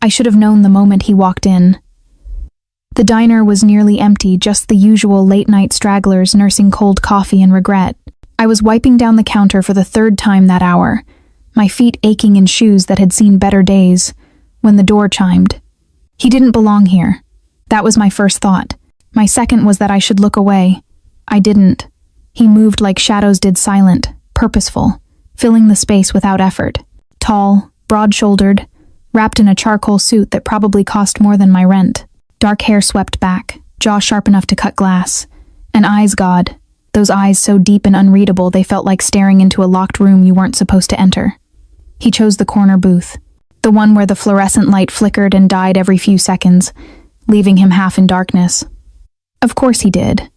I should have known the moment he walked in. The diner was nearly empty, just the usual late-night stragglers nursing cold coffee and regret. I was wiping down the counter for the third time that hour, my feet aching in shoes that had seen better days, when the door chimed. He didn't belong here. That was my first thought. My second was that I should look away. I didn't. He moved like shadows did, silent, purposeful, filling the space without effort. Tall, broad-shouldered, wrapped in a charcoal suit that probably cost more than my rent. Dark hair swept back, jaw sharp enough to cut glass. And eyes, God. Those eyes so deep and unreadable they felt like staring into a locked room you weren't supposed to enter. He chose the corner booth, the one where the fluorescent light flickered and died every few seconds, leaving him half in darkness. Of course he did.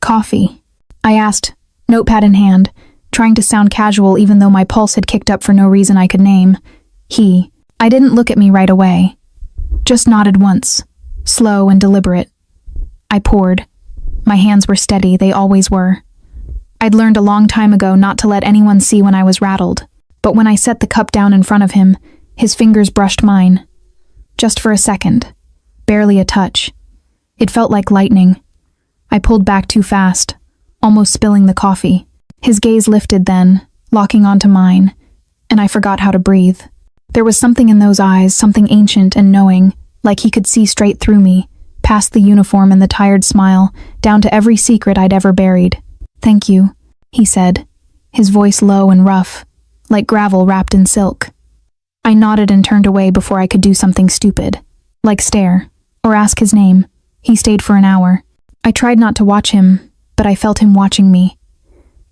Coffee? I asked, notepad in hand, trying to sound casual even though my pulse had kicked up for no reason I could name. I didn't look at me right away. Just nodded once, slow and deliberate. I poured. My hands were steady, they always were. I'd learned a long time ago not to let anyone see when I was rattled, but when I set the cup down in front of him, his fingers brushed mine. Just for a second. Barely a touch. It felt like lightning. I pulled back too fast, almost spilling the coffee. His gaze lifted then, locking onto mine, and I forgot how to breathe. There was something in those eyes, something ancient and knowing, like he could see straight through me, past the uniform and the tired smile, down to every secret I'd ever buried. "Thank you," he said, his voice low and rough, like gravel wrapped in silk. I nodded and turned away before I could do something stupid, like stare, or ask his name. He stayed for an hour. I tried not to watch him, but I felt him watching me.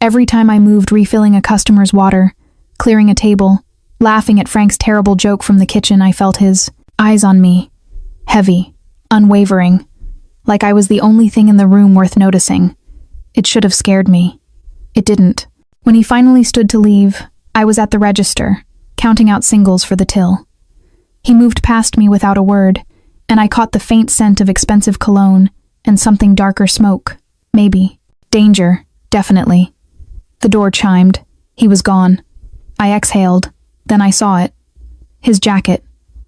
Every time I moved, refilling a customer's water, clearing a table, laughing at Frank's terrible joke from the kitchen, I felt his eyes on me. Heavy, unwavering, like I was the only thing in the room worth noticing. It should have scared me. It didn't. When he finally stood to leave, I was at the register, counting out singles for the till. He moved past me without a word, and I caught the faint scent of expensive cologne and something darker smoke. Maybe. Danger. Definitely. The door chimed. He was gone. I exhaled. Then I saw it. His jacket.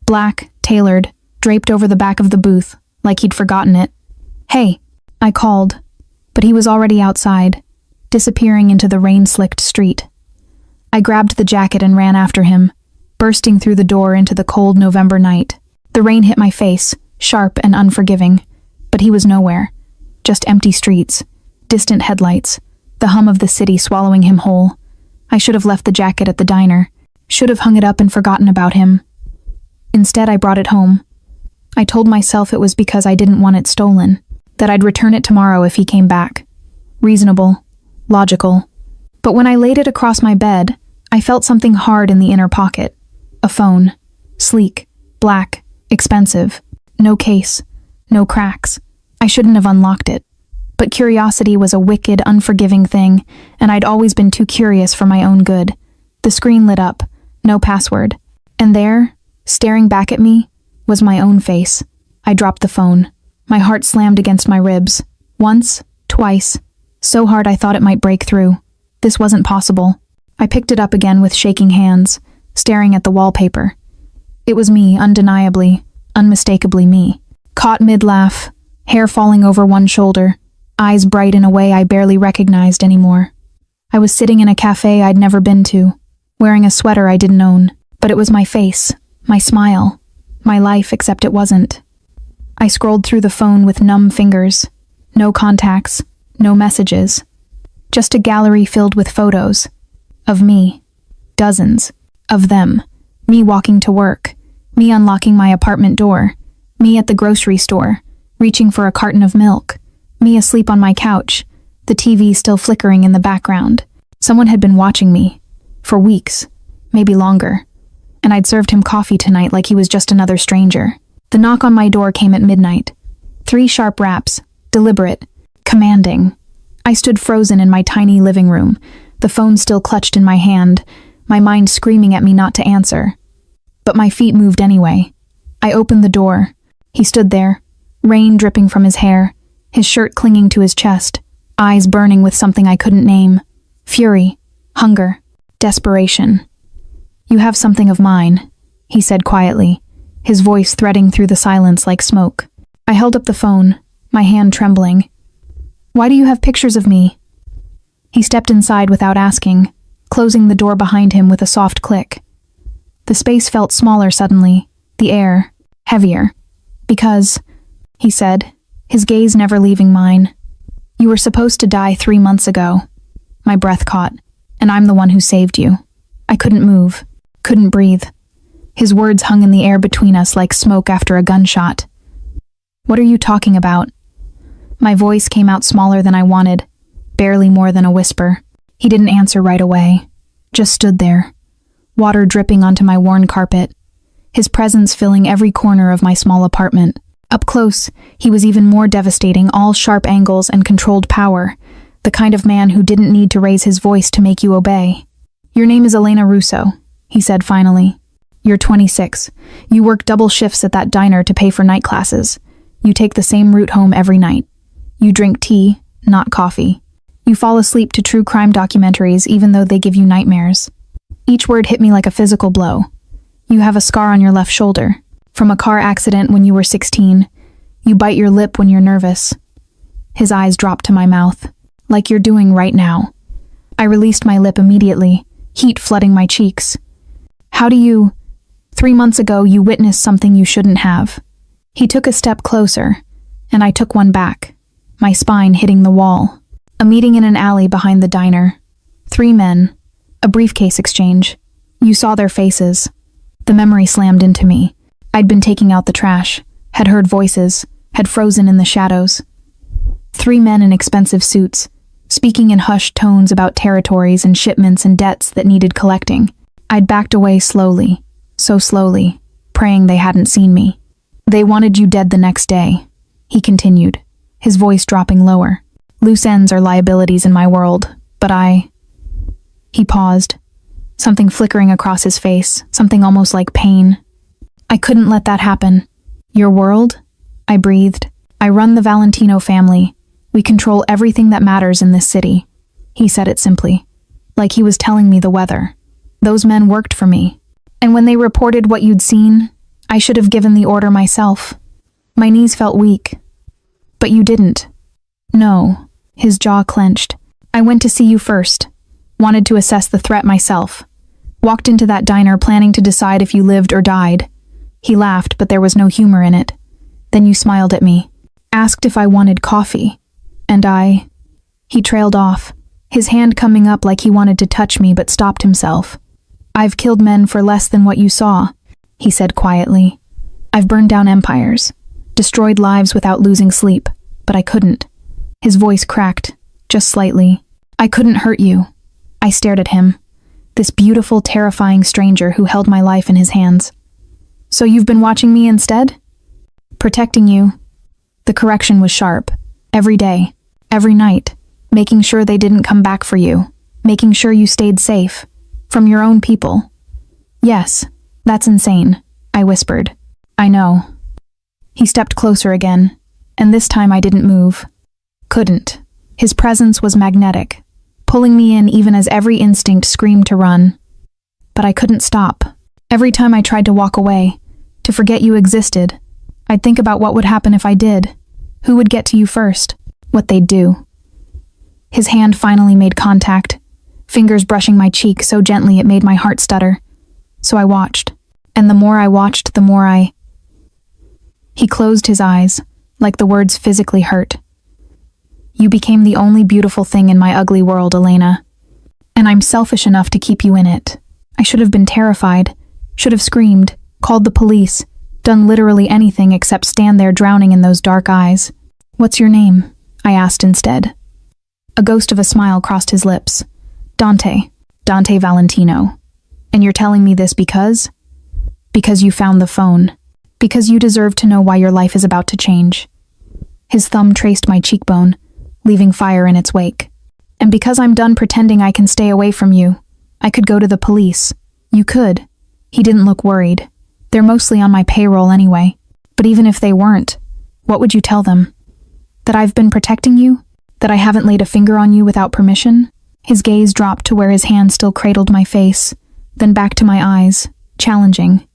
Black, tailored, draped over the back of the booth, like he'd forgotten it. "Hey," I called, but he was already outside, disappearing into the rain-slicked street. I grabbed the jacket and ran after him, bursting through the door into the cold November night. The rain hit my face, sharp and unforgiving, but he was nowhere. Just empty streets, distant headlights, the hum of the city swallowing him whole. I should have left the jacket at the diner, should have hung it up and forgotten about him. Instead, I brought it home. I told myself it was because I didn't want it stolen, that I'd return it tomorrow if he came back. Reasonable, logical. But when I laid it across my bed, I felt something hard in the inner pocket. A phone. Sleek, black, expensive. No case, no cracks. I shouldn't have unlocked it. But curiosity was a wicked, unforgiving thing, and I'd always been too curious for my own good. The screen lit up, no password. And there, staring back at me, was my own face. I dropped the phone. My heart slammed against my ribs. Once, twice, so hard I thought it might break through. This wasn't possible. I picked it up again with shaking hands, staring at the wallpaper. It was me, undeniably, unmistakably me. Caught mid-laugh, hair falling over one shoulder, eyes bright in a way I barely recognized anymore. I was sitting in a cafe I'd never been to, wearing a sweater I didn't own, but it was my face, my smile, my life, except it wasn't. I scrolled through the phone with numb fingers. No contacts, no messages. Just a gallery filled with photos. Of me. Dozens. Of them. Me walking to work. Me unlocking my apartment door. Me at the grocery store, reaching for a carton of milk. Me asleep on my couch, the TV still flickering in the background. Someone had been watching me. For weeks. Maybe longer. And I'd served him coffee tonight like he was just another stranger. The knock on my door came at midnight. 3 sharp raps. Deliberate. Commanding. I stood frozen in my tiny living room, the phone still clutched in my hand, my mind screaming at me not to answer. But my feet moved anyway. I opened the door. He stood there, rain dripping from his hair, his shirt clinging to his chest, eyes burning with something I couldn't name. Fury, hunger, desperation. "You have something of mine," he said quietly, his voice threading through the silence like smoke. I held up the phone, my hand trembling. "Why do you have pictures of me?" He stepped inside without asking, closing the door behind him with a soft click. The space felt smaller suddenly, the air heavier. "Because," he said, his gaze never leaving mine, "you were supposed to die 3 months ago." My breath caught, and I'm the one who saved you. I couldn't move, couldn't breathe. His words hung in the air between us like smoke after a gunshot. "What are you talking about?" My voice came out smaller than I wanted, barely more than a whisper. He didn't answer right away, just stood there, water dripping onto my worn carpet, his presence filling every corner of my small apartment. Up close, he was even more devastating, all sharp angles and controlled power, the kind of man who didn't need to raise his voice to make you obey. "Your name is Elena Russo," he said finally. "You're 26. You work double shifts at that diner to pay for night classes. You take the same route home every night. You drink tea, not coffee. You fall asleep to true crime documentaries even though they give you nightmares." Each word hit me like a physical blow. "You have a scar on your left shoulder, from a car accident when you were 16. You bite your lip when you're nervous." His eyes dropped to my mouth, like you're doing right now. I released my lip immediately, heat flooding my cheeks. "How do you... 3 months ago you witnessed something you shouldn't have." He took a step closer, and I took one back, my spine hitting the wall. A meeting in an alley behind the diner. 3 men. A briefcase exchange. You saw their faces. The memory slammed into me. I'd been taking out the trash, had heard voices, had frozen in the shadows. 3 men in expensive suits, speaking in hushed tones about territories and shipments and debts that needed collecting. I'd backed away slowly, so slowly, praying they hadn't seen me. "They wanted you dead the next day," he continued, his voice dropping lower. "Loose ends are liabilities in my world, but He paused, something flickering across his face, something almost like pain. "I couldn't let that happen." "Your world?" I breathed. "I run the Valentino family. We control everything that matters in this city." He said it simply, like he was telling me the weather. "Those men worked for me. And when they reported what you'd seen, I should have given the order myself." My knees felt weak. "But you didn't." "No." His jaw clenched. "I went to see you first. Wanted to assess the threat myself. Walked into that diner planning to decide if you lived or died." He laughed, but there was no humor in it. "Then you smiled at me. Asked if I wanted coffee. And He trailed off, his hand coming up like he wanted to touch me but stopped himself. "I've killed men for less than what you saw," he said quietly. "I've burned down empires, destroyed lives without losing sleep, but I couldn't." His voice cracked, just slightly. "I couldn't hurt you." I stared at him, this beautiful, terrifying stranger who held my life in his hands. "So you've been watching me instead?" "Protecting you." The correction was sharp. "Every day, every night, making sure they didn't come back for you, making sure you stayed safe, from your own people." "Yes, that's insane," I whispered. "I know." He stepped closer again, and this time I didn't move. Couldn't. His presence was magnetic, pulling me in even as every instinct screamed to run. But I couldn't stop. Every time I tried to walk away, to forget you existed, I'd think about what would happen if I did, who would get to you first, what they'd do. His hand finally made contact, fingers brushing my cheek so gently it made my heart stutter. So I watched, and the more I watched, the more He closed his eyes, like the words physically hurt. "You became the only beautiful thing in my ugly world, Elena. And I'm selfish enough to keep you in it. I should have been terrified, should have screamed, called the police, done literally anything except stand there drowning in those dark eyes." "What's your name?" I asked instead. A ghost of a smile crossed his lips. Dante Valentino. "And you're telling me this because?" "Because you found the phone. Because you deserve to know why your life is about to change." His thumb traced my cheekbone, leaving fire in its wake. "And because I'm done pretending I can stay away from you, I could go to the police." "You could." He didn't look worried. "They're mostly on my payroll anyway. But even if they weren't, what would you tell them? That I've been protecting you? That I haven't laid a finger on you without permission?" His gaze dropped to where his hand still cradled my face, then back to my eyes, challenging.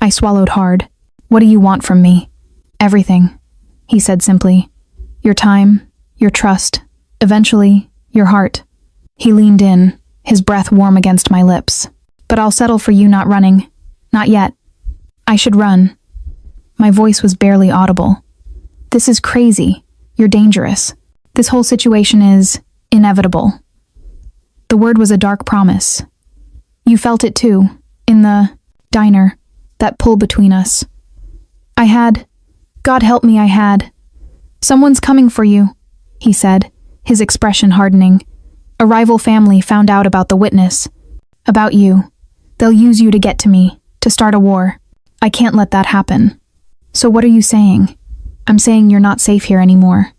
I swallowed hard. "What do you want from me?" "Everything," he said simply. "Your time, your trust, eventually, your heart." He leaned in, his breath warm against my lips. "But I'll settle for you not running. Not yet." "I should run." My voice was barely audible. "This is crazy. You're dangerous. This whole situation is inevitable." The word was a dark promise. "You felt it too, in the diner, that pull between us." God help me, I had. "Someone's coming for you," he said, his expression hardening. "A rival family found out about the witness. About you. They'll use you to get to me, to start a war. I can't let that happen." "So what are you saying?" "I'm saying you're not safe here anymore."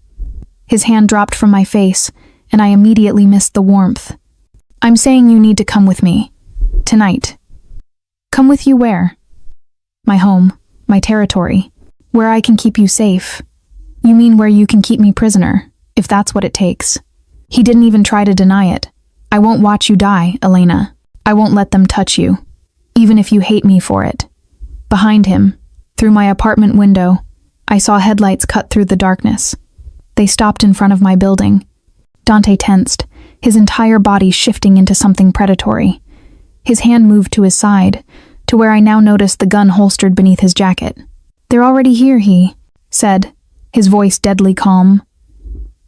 His hand dropped from my face, and I immediately missed the warmth. "I'm saying you need to come with me. Tonight." "Come with you where?" "My home, my territory, where I can keep you safe." "You mean where you can keep me prisoner, if that's what it takes?" He didn't even try to deny it. "I won't watch you die, Elena. I won't let them touch you, even if you hate me for it." Behind him, through my apartment window, I saw headlights cut through the darkness. They stopped in front of my building. Dante tensed, his entire body shifting into something predatory. His hand moved to his side, to where I now noticed the gun holstered beneath his jacket. "They're already here," he said, his voice deadly calm.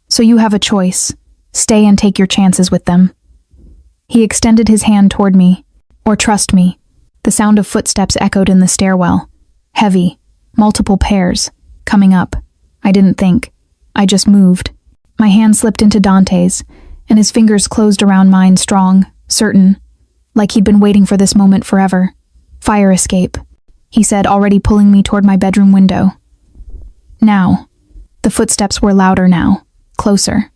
"So you have a choice. Stay and take your chances with them." He extended his hand toward me. "Or trust me." The sound of footsteps echoed in the stairwell. Heavy, multiple pairs, coming up. I didn't think. I just moved. My hand slipped into Dante's, and his fingers closed around mine strong, certain, like he'd been waiting for this moment forever. "Fire escape," he said, already pulling me toward my bedroom window. Now. The footsteps were louder now, closer.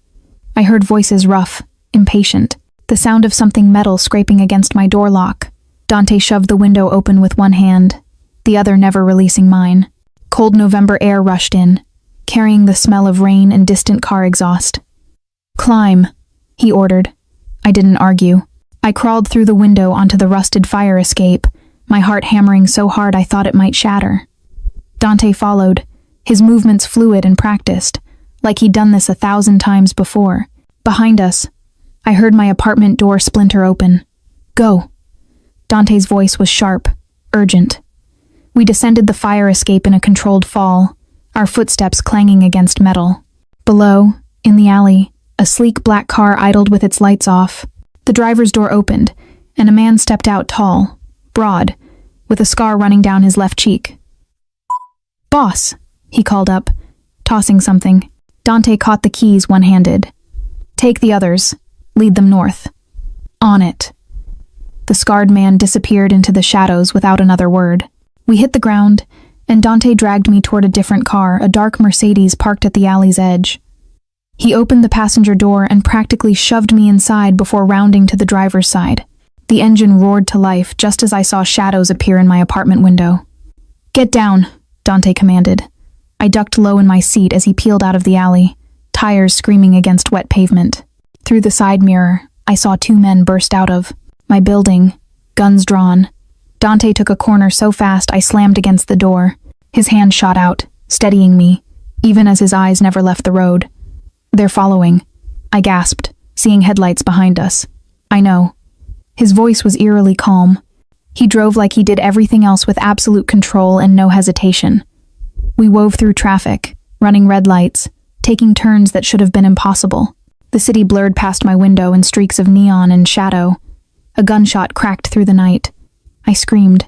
I heard voices rough, impatient, the sound of something metal scraping against my door lock. Dante shoved the window open with one hand, the other never releasing mine. Cold November air rushed in, carrying the smell of rain and distant car exhaust. "Climb," he ordered. I didn't argue. I crawled through the window onto the rusted fire escape, my heart hammering so hard I thought it might shatter. Dante followed, his movements fluid and practiced, like he'd done this 1,000 times before. Behind us, I heard my apartment door splinter open. "Go." Dante's voice was sharp, urgent. We descended the fire escape in a controlled fall, our footsteps clanging against metal. Below, in the alley, a sleek black car idled with its lights off. The driver's door opened, and a man stepped out tall, broad, with a scar running down his left cheek. "Boss," he called up, tossing something. Dante caught the keys one-handed. "Take the others. Lead them north." "On it." The scarred man disappeared into the shadows without another word. We hit the ground, and Dante dragged me toward a different car, a dark Mercedes parked at the alley's edge. He opened the passenger door and practically shoved me inside before rounding to the driver's side. The engine roared to life just as I saw shadows appear in my apartment window. "Get down," Dante commanded. I ducked low in my seat as he peeled out of the alley, tires screaming against wet pavement. Through the side mirror, I saw 2 men burst out of my building, guns drawn. Dante took a corner so fast I slammed against the door. His hand shot out, steadying me, even as his eyes never left the road. "They're following," I gasped, seeing headlights behind us. "I know." His voice was eerily calm. He drove like he did everything else with absolute control and no hesitation. We wove through traffic, running red lights, taking turns that should have been impossible. The city blurred past my window in streaks of neon and shadow. A gunshot cracked through the night. I screamed.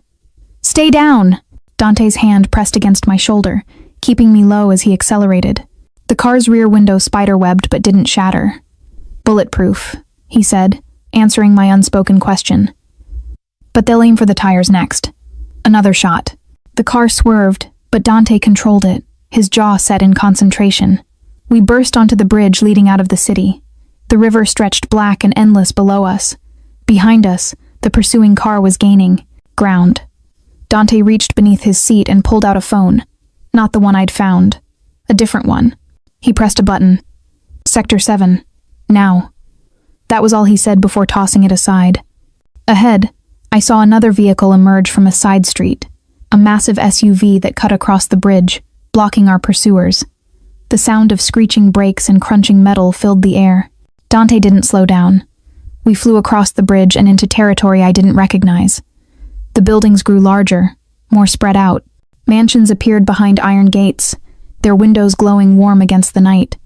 "Stay down!" Dante's hand pressed against my shoulder, keeping me low as he accelerated. The car's rear window spiderwebbed but didn't shatter. "Bulletproof," he said, answering my unspoken question. "But they'll aim for the tires next." Another shot. The car swerved, but Dante controlled it, his jaw set in concentration. We burst onto the bridge leading out of the city. The river stretched black and endless below us. Behind us, the pursuing car was gaining ground. Dante reached beneath his seat and pulled out a phone. Not the one I'd found. A different one. He pressed a button. "Sector 7. Now." That was all he said before tossing it aside. Ahead, I saw another vehicle emerge from a side street. a massive SUV that cut across the bridge, blocking our pursuers. The sound of screeching brakes and crunching metal filled the air. Dante didn't slow down. We flew across the bridge and into territory I didn't recognize. The buildings grew larger, more spread out. Mansions appeared behind iron gates, their windows glowing warm against the night.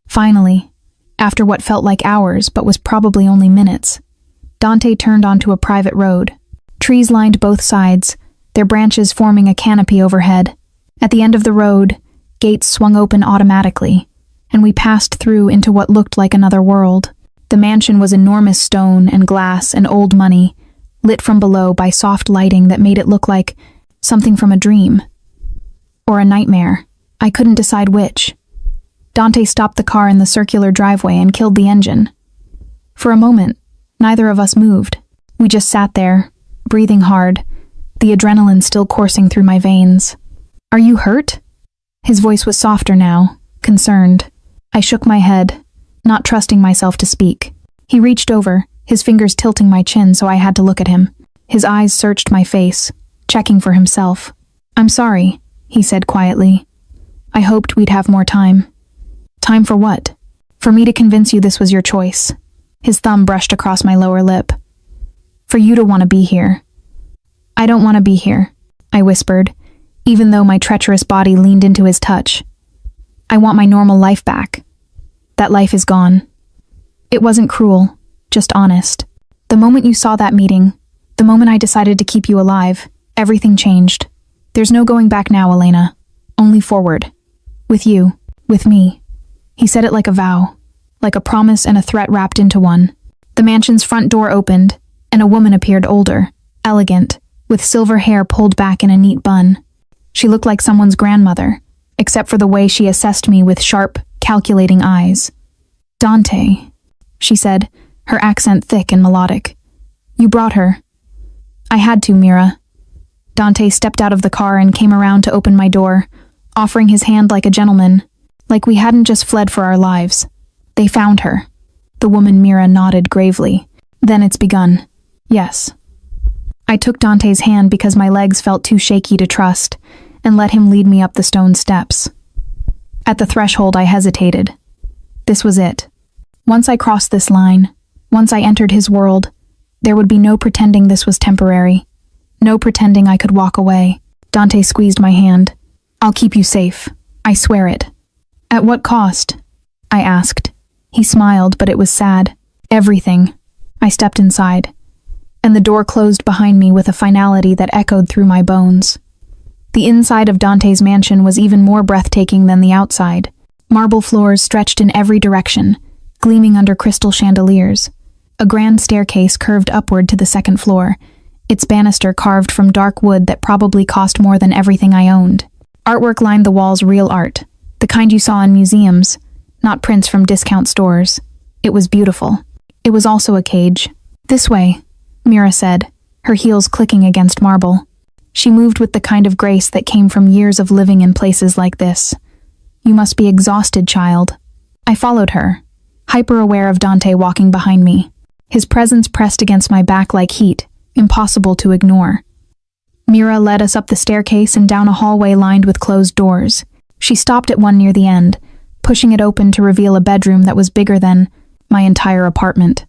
Finally, after what felt like hours but was probably only minutes, Dante turned onto a private road. Trees lined both sides, their branches forming a canopy overhead. At the end of the road, gates swung open automatically, and we passed through into what looked like another world. The mansion was enormous stone and glass and old money, lit from below by soft lighting that made it look like something from a dream. Or a nightmare. I couldn't decide which. Dante stopped the car in the circular driveway and killed the engine. For a moment, neither of us moved. We just sat there, breathing hard, the adrenaline still coursing through my veins. "Are you hurt?" His voice was softer now, concerned. I shook my head, not trusting myself to speak. He reached over, his fingers tilting my chin so I had to look at him. His eyes searched my face, checking for himself. "I'm sorry," he said quietly. "I hoped we'd have more time." "Time for what?" "For me to convince you this was your choice." His thumb brushed across my lower lip. "For you to want to be here." "I don't want to be here," I whispered, even though my treacherous body leaned into his touch. "I want my normal life back. That life is gone." It wasn't cruel, just honest. The moment you saw that meeting, the moment I decided to keep you alive, everything changed. There's no going back now, Elena. Only forward. With you. With me. He said it like a vow, like a promise and a threat wrapped into one. The mansion's front door opened, and a woman appeared older, elegant, with silver hair pulled back in a neat bun. She looked like someone's grandmother, except for the way she assessed me with sharp, calculating eyes. "Dante," she said, her accent thick and melodic. "You brought her." "I had to, Mira." Dante stepped out of the car and came around to open my door, offering his hand like a gentleman, like we hadn't just fled for our lives. "They found her." The woman Mira nodded gravely. "Then it's begun." "Yes." I took Dante's hand because my legs felt too shaky to trust, and let him lead me up the stone steps. At the threshold I hesitated. This was it. Once I crossed this line, once I entered his world, there would be no pretending this was temporary. No pretending I could walk away. Dante squeezed my hand. "I'll keep you safe. I swear it." "At what cost?" I asked. He smiled, but it was sad. "Everything." I stepped inside, and the door closed behind me with a finality that echoed through my bones. The inside of Dante's mansion was even more breathtaking than the outside. Marble floors stretched in every direction, gleaming under crystal chandeliers. A grand staircase curved upward to the second floor, its banister carved from dark wood that probably cost more than everything I owned. Artwork lined the walls, real art, the kind you saw in museums, not prints from discount stores. It was beautiful. It was also a cage. "This way," Mira said, her heels clicking against marble. She moved with the kind of grace that came from years of living in places like this. "You must be exhausted, child." I followed her, hyper-aware of Dante walking behind me. His presence pressed against my back like heat, impossible to ignore. Mira led us up the staircase and down a hallway lined with closed doors. She stopped at one near the end, pushing it open to reveal a bedroom that was bigger than my entire apartment.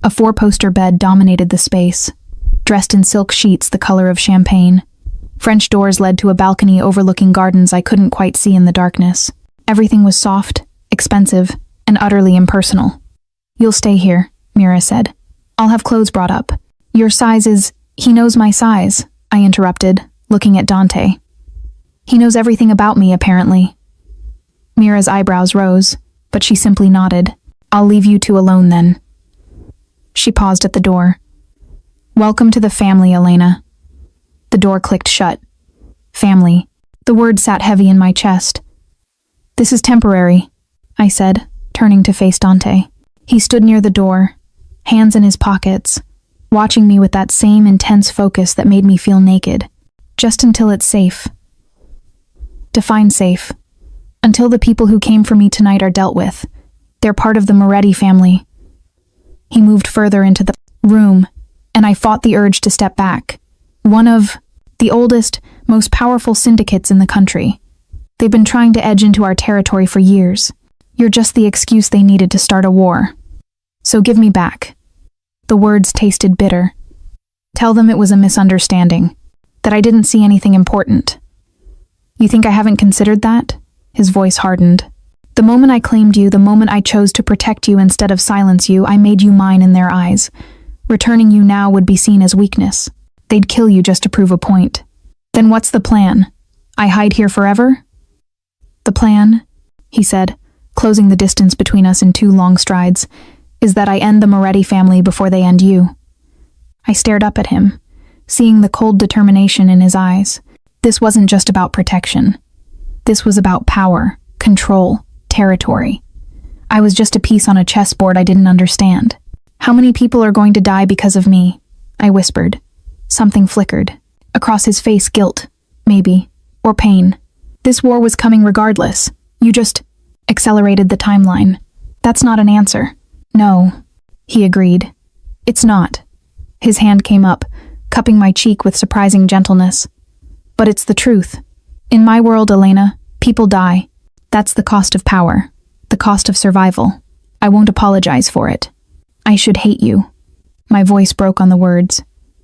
A four-poster bed dominated the space, dressed in silk sheets the color of champagne. French doors led to a balcony overlooking gardens I couldn't quite see in the darkness. Everything was soft, expensive, and utterly impersonal. "You'll stay here," Mira said. "I'll have clothes brought up." "Your size is—" "He knows my size," I interrupted, looking at Dante. "He knows everything about me, apparently." Mira's eyebrows rose, but she simply nodded. "I'll leave you two alone then." She paused at the door. "Welcome to the family, Elena." The door clicked shut. Family. The word sat heavy in my chest. "This is temporary," I said, turning to face Dante. He stood near the door, hands in his pockets, watching me with that same intense focus that made me feel naked. "Just until it's safe." Define safe. Until the people who came for me tonight are dealt with. They're part of the Moretti family. He moved further into the room, and I fought the urge to step back. One of The oldest, most powerful syndicates in the country. They've been trying to edge into our territory for years. You're just the excuse they needed to start a war. So give me back." The words tasted bitter. "Tell them it was a misunderstanding, that I didn't see anything important." "You think I haven't considered that?" His voice hardened. "The moment I claimed you, the moment I chose to protect you instead of silence you, I made you mine in their eyes. Returning you now would be seen as weakness. They'd kill you just to prove a point. Then what's the plan? I hide here forever?" "The plan," he said, closing the distance between us in 2 long strides, "is that I end the Moretti family before they end you." I stared up at him, seeing the cold determination in his eyes. This wasn't just about protection. This was about power, control, territory. I was just a piece on a chessboard I didn't understand. "How many people are going to die because of me?" I whispered. Something flickered. Across his face, guilt, maybe, or pain. "This war was coming regardless. You just accelerated the timeline." "That's not an answer." "No," he agreed. "It's not." His hand came up, cupping my cheek with surprising gentleness. "But it's the truth. In my world, Elena, people die. That's the cost of power, the cost of survival. I won't apologize for it. I should hate you." My voice broke on the words.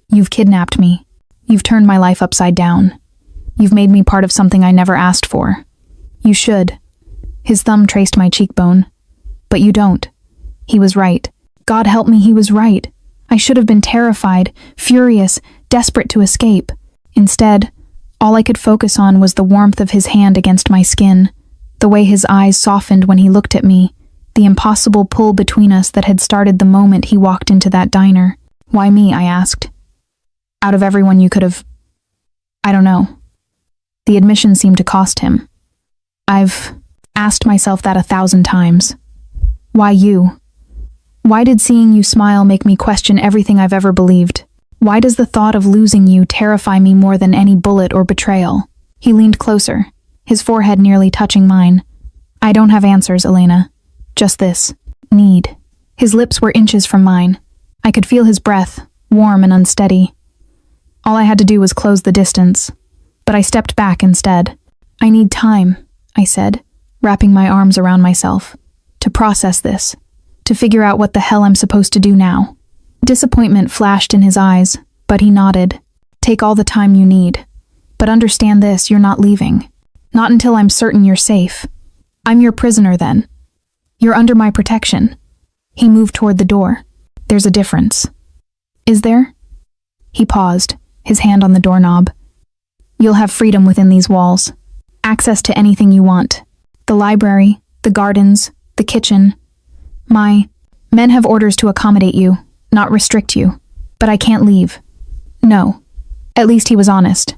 "You've kidnapped me. You've turned my life upside down. You've made me part of something I never asked for. You should." His thumb traced my cheekbone. "But you don't." He was right. God help me, he was right. I should have been terrified, furious, desperate to escape. Instead, all I could focus on was the warmth of his hand against my skin, the way his eyes softened when he looked at me, the impossible pull between us that had started the moment he walked into that diner. "Why me?" I asked. "Out of everyone you could have..." I don't know. The admission seemed to cost him. I've asked myself that 1,000 times. Why you? Why did seeing you smile make me question everything I've ever believed? Why does the thought of losing you terrify me more than any bullet or betrayal? He leaned closer, his forehead nearly touching mine. "I don't have answers, Elena. Just this. Need." His lips were inches from mine. I could feel his breath, warm and unsteady. All I had to do was close the distance, but I stepped back instead. "I need time," I said, wrapping my arms around myself, "to process this, to figure out what the hell I'm supposed to do now." Disappointment flashed in his eyes, but he nodded. "Take all the time you need. But understand this, you're not leaving. Not until I'm certain you're safe. I'm your prisoner then. You're under my protection." He moved toward the door. "There's a difference." "Is there?" He paused, his hand on the doorknob. "You'll have freedom within these walls. Access to anything you want. The library, the gardens, the kitchen. My men have orders to accommodate you, not restrict you. But I can't leave." "No." At least he was honest.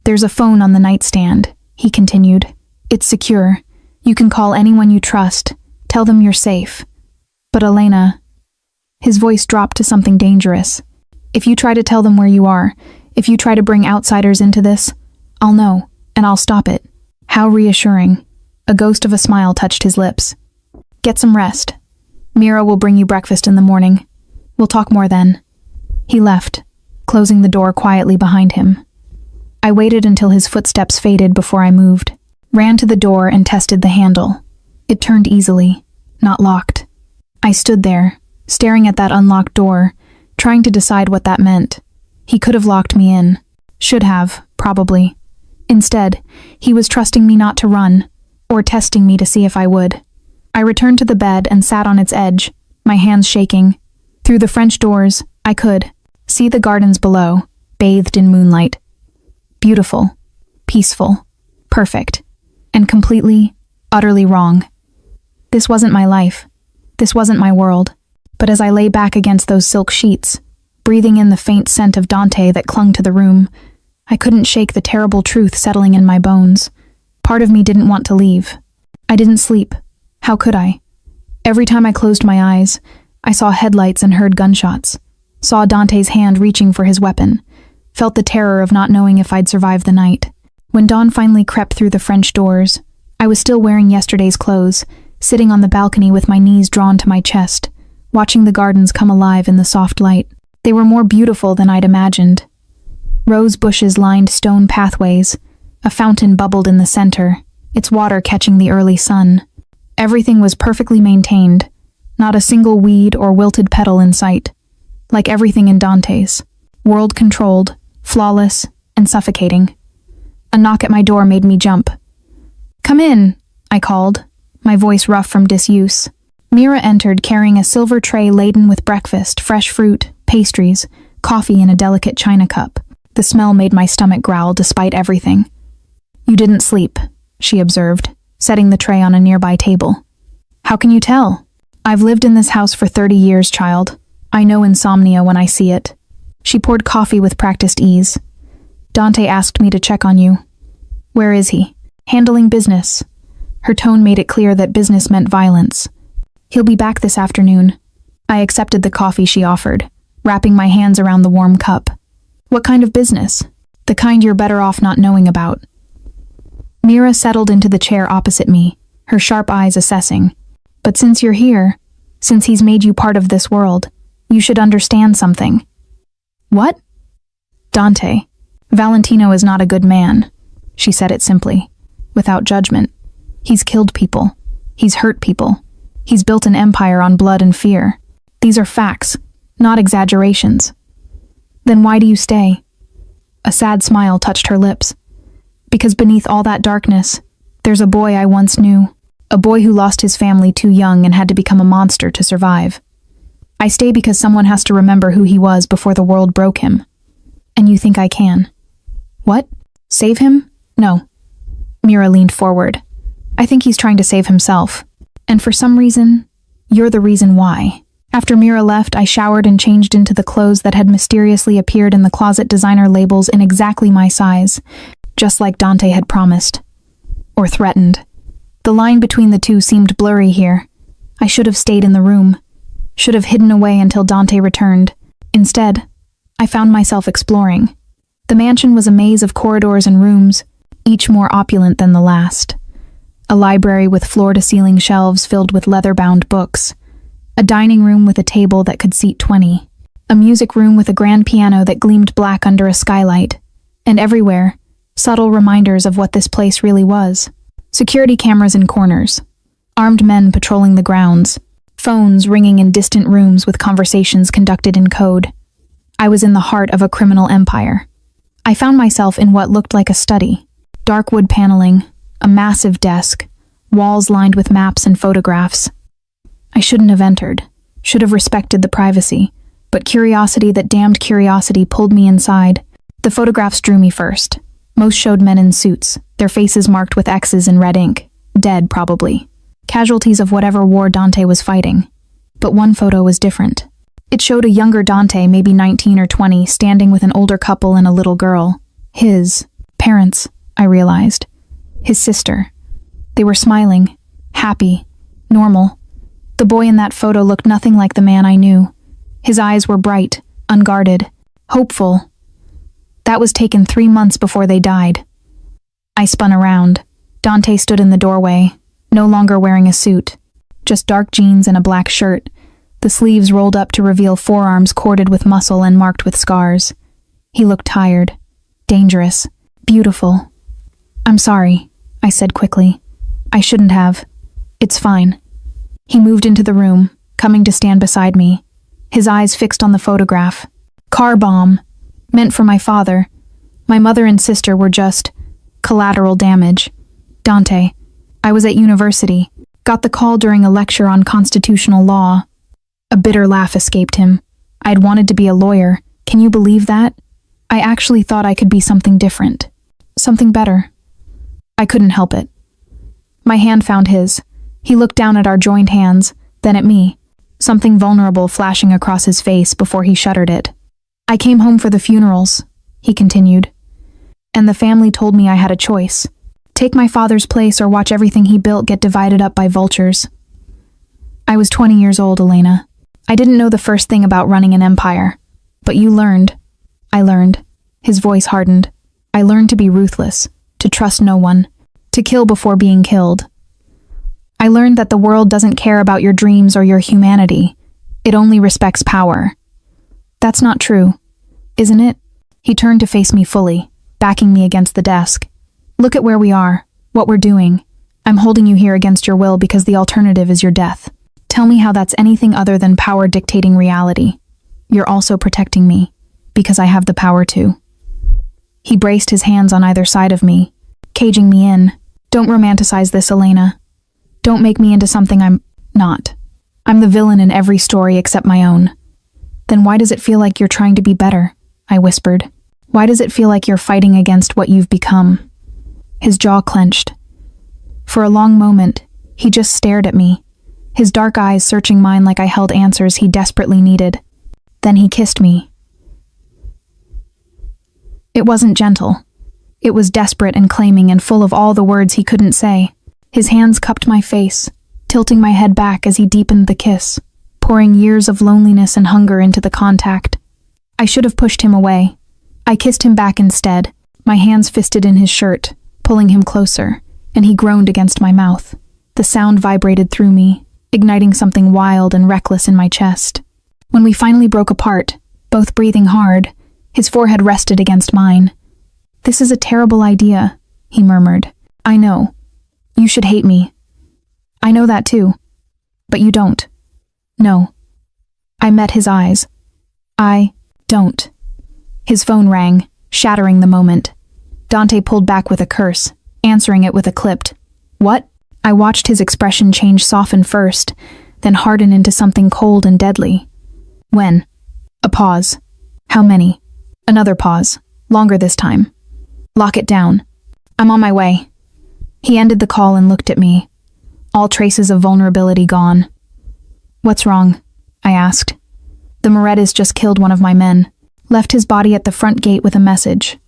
There's a phone on the nightstand," he continued. "It's secure. You can call anyone you trust. Tell them you're safe. But Elena..." His voice dropped to something dangerous. "If you try to tell them where you are, if you try to bring outsiders into this, I'll know, and I'll stop it." How reassuring. A ghost of a smile touched his lips. "Get some rest. Mira will bring you breakfast in the morning. We'll talk more then." He left, closing the door quietly behind him. I waited until his footsteps faded before I moved, ran to the door and tested the handle. It turned easily, not locked. I stood there, staring at that unlocked door, trying to decide what that meant. He could have locked me in. Should have, probably. Instead, he was trusting me not to run, or testing me to see if I would. I returned to the bed and sat on its edge, my hands shaking. Through the French doors, I could see the gardens below, bathed in moonlight. Beautiful, peaceful, perfect, and completely, utterly wrong. This wasn't my life. This wasn't my world. But as I lay back against those silk sheets, breathing in the faint scent of Dante that clung to the room, I couldn't shake the terrible truth settling in my bones. Part of me didn't want to leave. I didn't sleep. How could I? Every time I closed my eyes, I saw headlights and heard gunshots. Saw Dante's hand reaching for his weapon. Felt the terror of not knowing if I'd survive the night. When dawn finally crept through the French doors, I was still wearing yesterday's clothes, sitting on the balcony with my knees drawn to my chest, watching the gardens come alive in the soft light. They were more beautiful than I'd imagined. Rose bushes lined stone pathways. A fountain bubbled in the center, its water catching the early sun. Everything was perfectly maintained, not a single weed or wilted petal in sight. Like everything in Dante's. World-controlled, flawless, and suffocating. A knock at my door made me jump. "Come in," I called, my voice rough from disuse. Mira entered carrying a silver tray laden with breakfast, fresh fruit, pastries, coffee in a delicate china cup. The smell made my stomach growl despite everything. "You didn't sleep," she observed, setting the tray on a nearby table. "How can you tell?" "I've lived in this house for 30 years, child. I know insomnia when I see it." She poured coffee with practiced ease. "Dante asked me to check on you." "Where is he?" "Handling business." Her tone made it clear that business meant violence. "He'll be back this afternoon." I accepted the coffee she offered, wrapping my hands around the warm cup. "What kind of business?" "The kind you're better off not knowing about." Mira settled into the chair opposite me, her sharp eyes assessing. "But since you're here, since he's made you part of this world, you should understand something." "What?" "Dante. Valentino is not a good man." She said it simply, without judgment. "He's killed people. He's hurt people. He's built an empire on blood and fear. These are facts, not exaggerations." "Then why do you stay?" A sad smile touched her lips. "Because beneath all that darkness, there's a boy I once knew. A boy who lost his family too young and had to become a monster to survive. I stay because someone has to remember who he was before the world broke him. And you think I can?" "What? Save him? No." Mira leaned forward. "I think he's trying to save himself. And for some reason, you're the reason why." After Mira left, I showered and changed into the clothes that had mysteriously appeared in the closet designer labels in exactly my size, just like Dante had promised. Or threatened. The line between the two seemed blurry here. I should have stayed in the room. Should have hidden away until Dante returned. Instead, I found myself exploring. The mansion was a maze of corridors and rooms, each more opulent than the last. A library with floor-to-ceiling shelves filled with leather-bound books. A dining room with a table that could seat 20. A music room with a grand piano that gleamed black under a skylight. And everywhere, subtle reminders of what this place really was. Security cameras in corners. Armed men patrolling the grounds. Phones ringing in distant rooms with conversations conducted in code. I was in the heart of a criminal empire. I found myself in what looked like a study. Dark wood paneling, a massive desk, walls lined with maps and photographs. I shouldn't have entered, should have respected the privacy, but curiosity that damned curiosity pulled me inside. The photographs drew me first. Most showed men in suits, their faces marked with X's in red ink. Dead, probably. Casualties of whatever war Dante was fighting. But one photo was different. It showed a younger Dante, maybe 19 or 20, standing with an older couple and a little girl. His parents, I realized. His sister. They were smiling, happy, normal. The boy in that photo looked nothing like the man I knew. His eyes were bright, unguarded, hopeful. That was taken 3 months before they died. I spun around. Dante stood in the doorway, no longer wearing a suit. Just dark jeans and a black shirt, the sleeves rolled up to reveal forearms corded with muscle and marked with scars. He looked tired, dangerous, beautiful. "I'm sorry," I said quickly. "I shouldn't have. It's fine." He moved into the room, coming to stand beside me, his eyes fixed on the photograph. "Car bomb. Meant for my father. My mother and sister were just collateral damage. Dante. I was at university. Got the call during a lecture on constitutional law." A bitter laugh escaped him. I'd wanted to be a lawyer. Can you believe that? I actually thought I could be something different. Something better. I couldn't help it. My hand found his. He looked down at our joined hands, then at me, something vulnerable flashing across his face before he shuttered it. "I came home for the funerals," he continued, "and the family told me I had a choice. Take my father's place or watch everything he built get divided up by vultures." I was 20 years old, Elena. I didn't know the first thing about running an empire. But you learned. I learned. His voice hardened. I learned to be ruthless, to trust no one, to kill before being killed. I learned that the world doesn't care about your dreams or your humanity. It only respects power. That's not true, isn't it? He turned to face me fully, backing me against the desk. Look at where we are, what we're doing. I'm holding you here against your will because the alternative is your death. Tell me how that's anything other than power dictating reality. You're also protecting me, because I have the power to. He braced his hands on either side of me, caging me in. Don't romanticize this, Elena. Don't make me into something I'm not. I'm the villain in every story except my own. Then why does it feel like you're trying to be better? I whispered. Why does it feel like you're fighting against what you've become? His jaw clenched. For a long moment, he just stared at me, his dark eyes searching mine like I held answers he desperately needed. Then he kissed me. It wasn't gentle. It was desperate and claiming and full of all the words he couldn't say. His hands cupped my face, tilting my head back as he deepened the kiss, pouring years of loneliness and hunger into the contact. I should have pushed him away. I kissed him back instead, my hands fisted in his shirt, pulling him closer, and he groaned against my mouth. The sound vibrated through me, igniting something wild and reckless in my chest. When we finally broke apart, both breathing hard, his forehead rested against mine. This is a terrible idea, he murmured. I know. You should hate me. I know that too. But you don't. No. I met his eyes. I don't. His phone rang, shattering the moment. Dante pulled back with a curse, answering it with a clipped, "What?" I watched his expression soften first, then harden into something cold and deadly. When? A pause. How many? Another pause, longer this time. Lock it down. I'm on my way. He ended the call and looked at me, all traces of vulnerability gone. What's wrong? I asked. The Morettas just killed one of my men, left his body at the front gate with a message.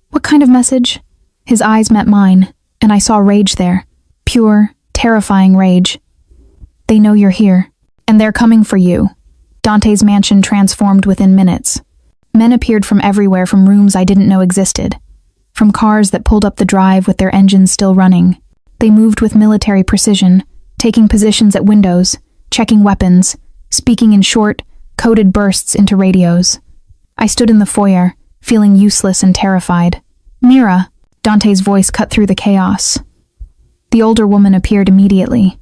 What kind of message? His eyes met mine, and I saw rage there. Pure, terrifying rage. They know you're here, and they're coming for you. Dante's mansion transformed within minutes. Men appeared from everywhere, from rooms I didn't know existed, from cars that pulled up the drive with their engines still running. They moved with military precision, taking positions at windows, checking weapons, speaking in short, coded bursts into radios. I stood in the foyer, feeling useless and terrified. Mira, Dante's voice cut through the chaos. The older woman appeared immediately.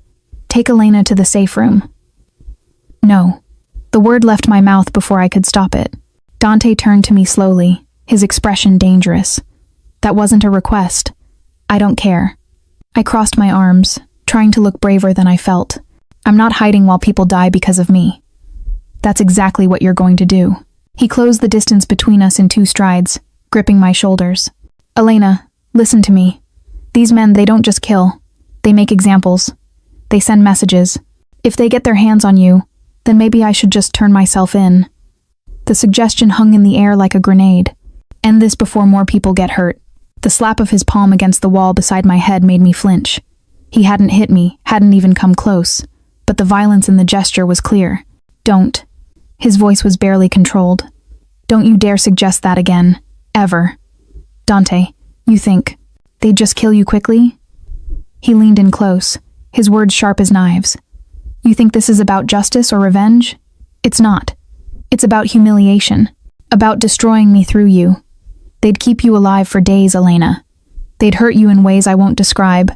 Take Elena to the safe room. No. The word left my mouth before I could stop it. Dante turned to me slowly, his expression dangerous. That wasn't a request. I don't care. I crossed my arms, trying to look braver than I felt. I'm not hiding while people die because of me. That's exactly what you're going to do. He closed the distance between us in 2 strides, gripping my shoulders. Elena, listen to me. These men, they don't just kill. They make examples. They send messages. If they get their hands on you, then maybe I should just turn myself in. The suggestion hung in the air like a grenade. End this before more people get hurt. The slap of his palm against the wall beside my head made me flinch. He hadn't hit me, hadn't even come close, but the violence in the gesture was clear. Don't. His voice was barely controlled. Don't you dare suggest that again. Ever. Dante, you think they'd just kill you quickly? He leaned in close, his words sharp as knives. You think this is about justice or revenge? It's not. It's about humiliation. About destroying me through you. They'd keep you alive for days, Elena. They'd hurt you in ways I won't describe.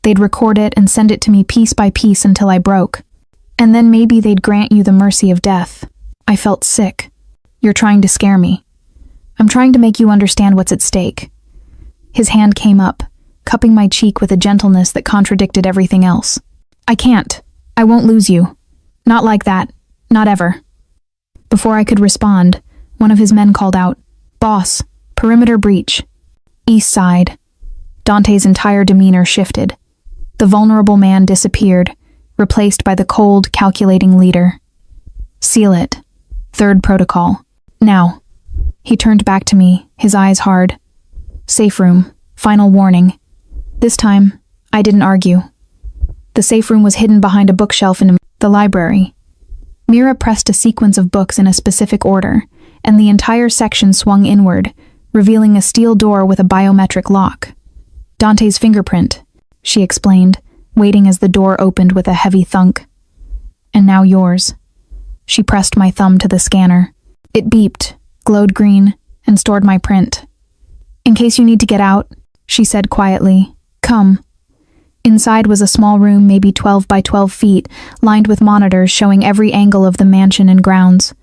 They'd record it and send it to me piece by piece until I broke. And then maybe they'd grant you the mercy of death. I felt sick. You're trying to scare me. I'm trying to make you understand what's at stake. His hand came up, cupping my cheek with a gentleness that contradicted everything else. I can't. I won't lose you. Not like that. Not ever. Before I could respond, one of his men called out, Boss, perimeter breach. East side. Dante's entire demeanor shifted. The vulnerable man disappeared, replaced by the cold, calculating leader. Seal it. 3rd protocol. Now. He turned back to me, his eyes hard. Safe room. Final warning. This time, I didn't argue. The safe room was hidden behind a bookshelf in the library. Mira pressed a sequence of books in a specific order, and the entire section swung inward, revealing a steel door with a biometric lock. Dante's fingerprint, she explained, waiting as the door opened with a heavy thunk. And now yours. She pressed my thumb to the scanner. It beeped, glowed green, and stored my print. In case you need to get out, she said quietly, come. Inside was a small room, maybe 12 by 12 feet, lined with monitors showing every angle of the mansion and grounds.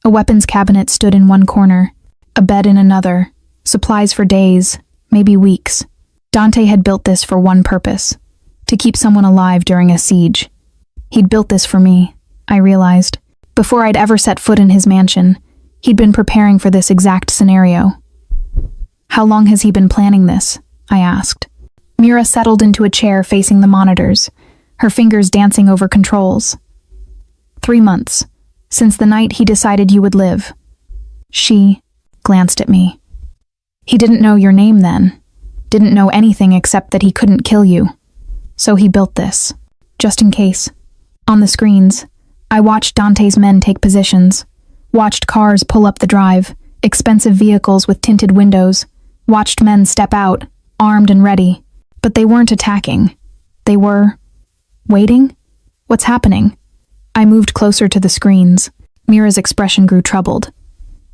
A weapons cabinet stood in one corner, a bed in another, supplies for days, maybe weeks. Dante had built this for one purpose, to keep someone alive during a siege. He'd built this for me, I realized. Before I'd ever set foot in his mansion, he'd been preparing for this exact scenario. How long has he been planning this? I asked. Mira settled into a chair facing the monitors, her fingers dancing over controls. 3 months, since the night he decided you would live. She glanced at me. He didn't know your name then, didn't know anything except that he couldn't kill you. So he built this, just in case. On the screens, I watched Dante's men take positions, watched cars pull up the drive, expensive vehicles with tinted windows, watched men step out, armed and ready. But they weren't attacking. They were waiting? What's happening? I moved closer to the screens. Mira's expression grew troubled.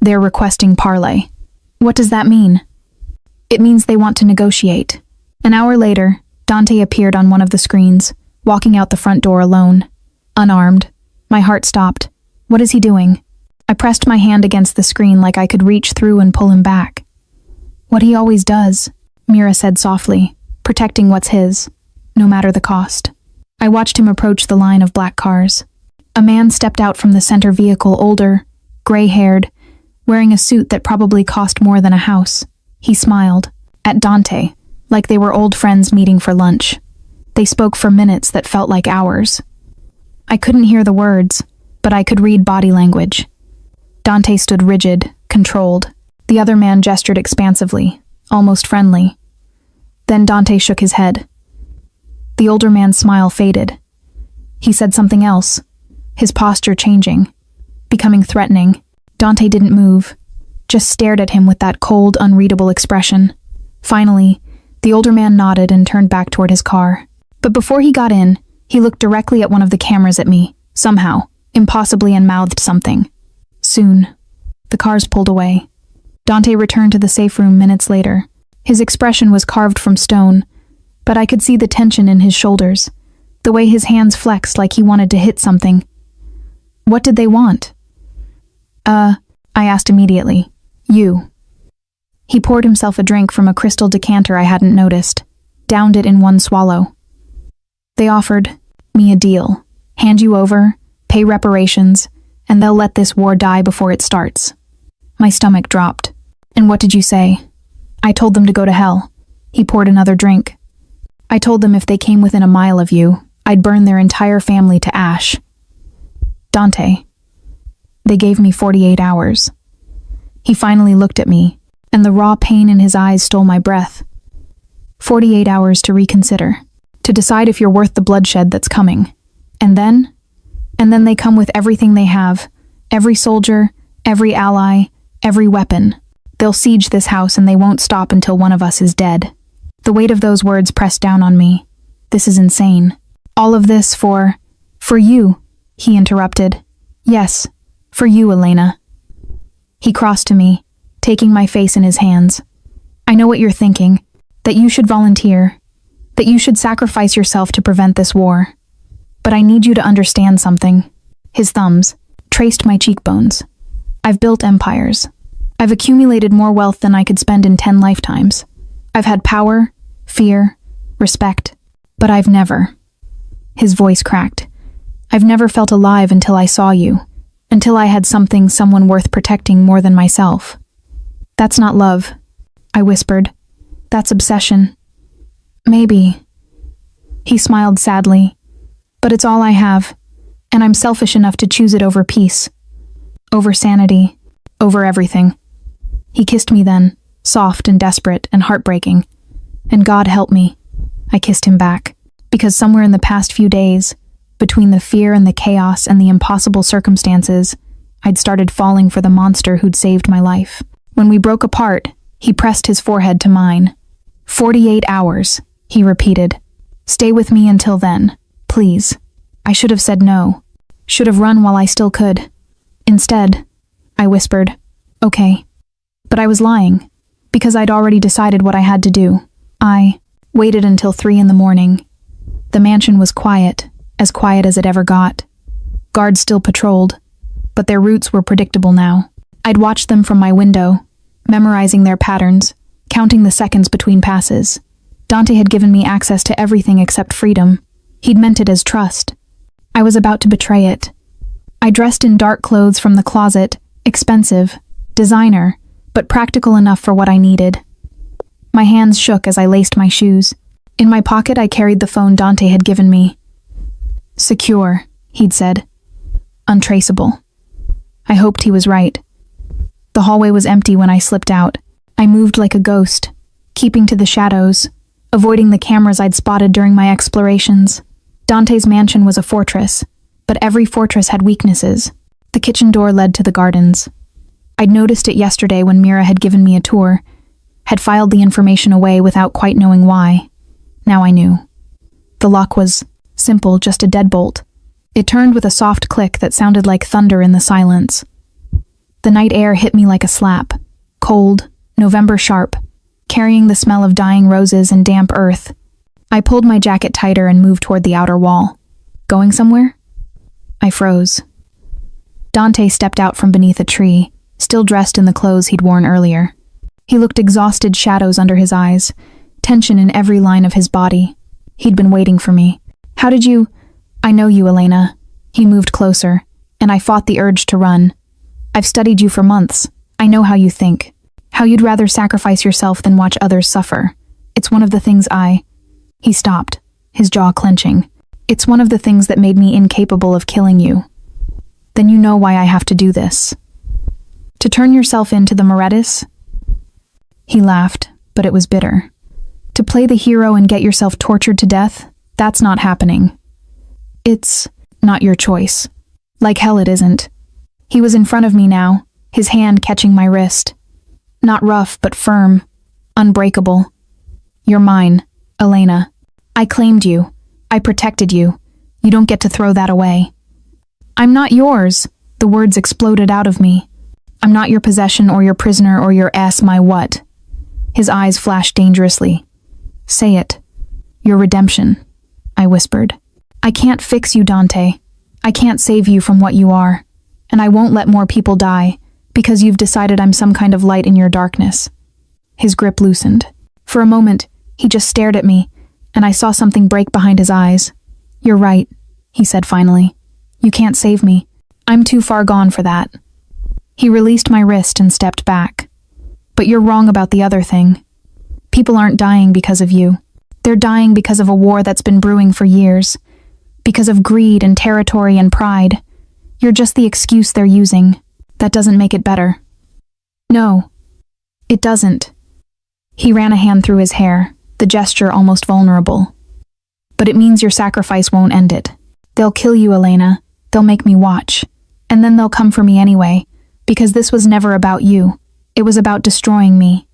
They're requesting parley. What does that mean? It means they want to negotiate. An hour later, Dante appeared on one of the screens, walking out the front door alone. Unarmed. My heart stopped. What is he doing? I pressed my hand against the screen like I could reach through and pull him back. What he always does, Mira said softly, protecting what's his, no matter the cost. I watched him approach the line of black cars. A man stepped out from the center vehicle, older, gray-haired, wearing a suit that probably cost more than a house. He smiled at Dante, like they were old friends meeting for lunch. They spoke for minutes that felt like hours. I couldn't hear the words, but I could read body language. Dante stood rigid, controlled. The other man gestured expansively, almost friendly. Then Dante shook his head. The older man's smile faded. He said something else, his posture changing, becoming threatening. Dante didn't move, just stared at him with that cold, unreadable expression. Finally, the older man nodded and turned back toward his car. But before he got in, he looked directly at one of the cameras at me, somehow, impossibly, and mouthed something. Soon, the cars pulled away. Dante returned to the safe room minutes later. His expression was carved from stone, but I could see the tension in his shoulders, the way his hands flexed like he wanted to hit something. What did they want? I asked immediately. You. He poured himself a drink from a crystal decanter I hadn't noticed, downed it in one swallow. They offered me a deal. Hand you over, pay reparations, and they'll let this war die before it starts. My stomach dropped. And what did you say? I told them to go to hell. He poured another drink. I told them if they came within a mile of you, I'd burn their entire family to ash. Dante. They gave me 48 hours. He finally looked at me, and the raw pain in his eyes stole my breath. 48 hours to reconsider, to decide if you're worth the bloodshed that's coming. And then they come with everything they have, every soldier, every ally, every weapon. They'll siege this house and they won't stop until one of us is dead. The weight of those words pressed down on me. This is insane. All of this for you, he interrupted. Yes, for you, Elena. He crossed to me, taking my face in his hands. I know what you're thinking, that you should volunteer, that you should sacrifice yourself to prevent this war. But I need you to understand something. His thumbs traced my cheekbones. I've built empires. I've accumulated more wealth than I could spend in 10 lifetimes. I've had power, fear, respect, but I've never. His voice cracked. I've never felt alive until I saw you, until I had someone worth protecting more than myself. That's not love, I whispered. That's obsession. Maybe. He smiled sadly. But it's all I have, and I'm selfish enough to choose it over peace, over sanity, over everything. He kissed me then, soft and desperate and heartbreaking. And God help me, I kissed him back, because somewhere in the past few days, between the fear and the chaos and the impossible circumstances, I'd started falling for the monster who'd saved my life. When we broke apart, he pressed his forehead to mine. 48 hours, he repeated. Stay with me until then, please. I should have said no. Should have run while I still could. Instead, I whispered, okay. But I was lying, because I'd already decided what I had to do. I waited until 3 in the morning. The mansion was quiet as it ever got. Guards still patrolled, but their routes were predictable now. I'd watched them from my window, memorizing their patterns, counting the seconds between passes. Dante had given me access to everything except freedom. He'd meant it as trust. I was about to betray it. I dressed in dark clothes from the closet, expensive, designer, but practical enough for what I needed. My hands shook as I laced my shoes. In my pocket I carried the phone Dante had given me. Secure, he'd said. Untraceable. I hoped he was right. The hallway was empty when I slipped out. I moved like a ghost, keeping to the shadows, avoiding the cameras I'd spotted during my explorations. Dante's mansion was a fortress, but every fortress had weaknesses. The kitchen door led to the gardens. I'd noticed it yesterday when Mira had given me a tour, had filed the information away without quite knowing why. Now I knew. The lock was simple, just a deadbolt. It turned with a soft click that sounded like thunder in the silence. The night air hit me like a slap, cold, November sharp, carrying the smell of dying roses and damp earth. I pulled my jacket tighter and moved toward the outer wall. Going somewhere? I froze. Dante stepped out from beneath a tree, still dressed in the clothes he'd worn earlier. He looked exhausted, shadows under his eyes, tension in every line of his body. He'd been waiting for me. How did you... I know you, Elena. He moved closer, and I fought the urge to run. I've studied you for months. I know how you think. How you'd rather sacrifice yourself than watch others suffer. It's one of the things He stopped, his jaw clenching. It's one of the things that made me incapable of killing you. Then you know why I have to do this. To turn yourself into the Morettis? He laughed, but it was bitter. To play the hero and get yourself tortured to death? That's not happening. It's not your choice. Like hell it isn't. He was in front of me now, his hand catching my wrist. Not rough, but firm. Unbreakable. You're mine, Elena. I claimed you. I protected you. You don't get to throw that away. I'm not yours. The words exploded out of me. I'm not your possession or your prisoner or your my what. His eyes flashed dangerously. Say it. Your redemption, I whispered. I can't fix you, Dante. I can't save you from what you are. And I won't let more people die, because you've decided I'm some kind of light in your darkness. His grip loosened. For a moment, he just stared at me, and I saw something break behind his eyes. You're right, he said finally. You can't save me. I'm too far gone for that. He released my wrist and stepped back. But you're wrong about the other thing. People aren't dying because of you. They're dying because of a war that's been brewing for years. Because of greed and territory and pride. You're just the excuse they're using. That doesn't make it better. No, it doesn't. He ran a hand through his hair, the gesture almost vulnerable. But it means your sacrifice won't end it. They'll kill you, Elena. They'll make me watch. And then they'll come for me anyway, because this was never about you. It was about destroying me.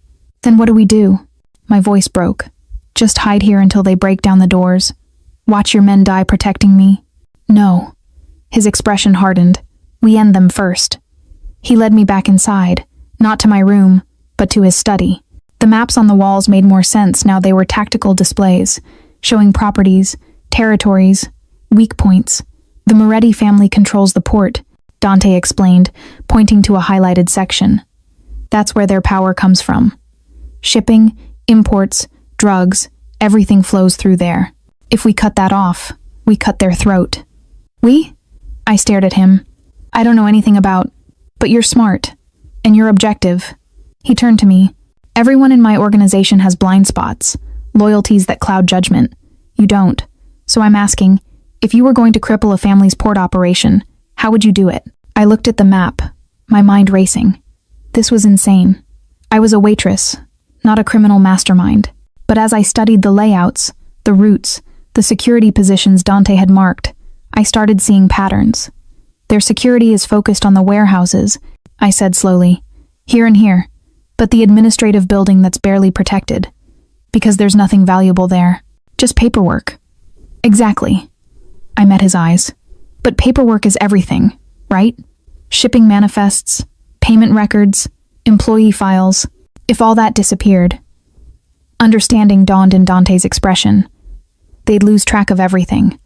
Then what do we do? My voice broke. Just hide here until they break down the doors. Watch your men die protecting me? No. His expression hardened. We end them first. He led me back inside, not to my room, but to his study. The maps on the walls made more sense now they were tactical displays, showing properties, territories, weak points. The Moretti family controls the port, Dante explained, pointing to a highlighted section. That's where their power comes from. Shipping, imports, drugs, everything flows through there. If we cut that off, we cut their throat. We? I stared at him. I don't know anything about, but you're smart, and you're objective. He turned to me. Everyone in my organization has blind spots, loyalties that cloud judgment. You don't. So I'm asking, if you were going to cripple a family's port operation, how would you do it? I looked at the map, my mind racing. This was insane. I was a waitress, not a criminal mastermind. But as I studied the layouts, the routes, the security positions Dante had marked, I started seeing patterns. Their security is focused on the warehouses, I said slowly. Here and here, but the administrative building that's barely protected. Because there's nothing valuable there. Just paperwork. Exactly. I met his eyes. But paperwork is everything, right? Shipping manifests, payment records, employee files. If all that disappeared. Understanding dawned in Dante's expression. They'd lose track of everything.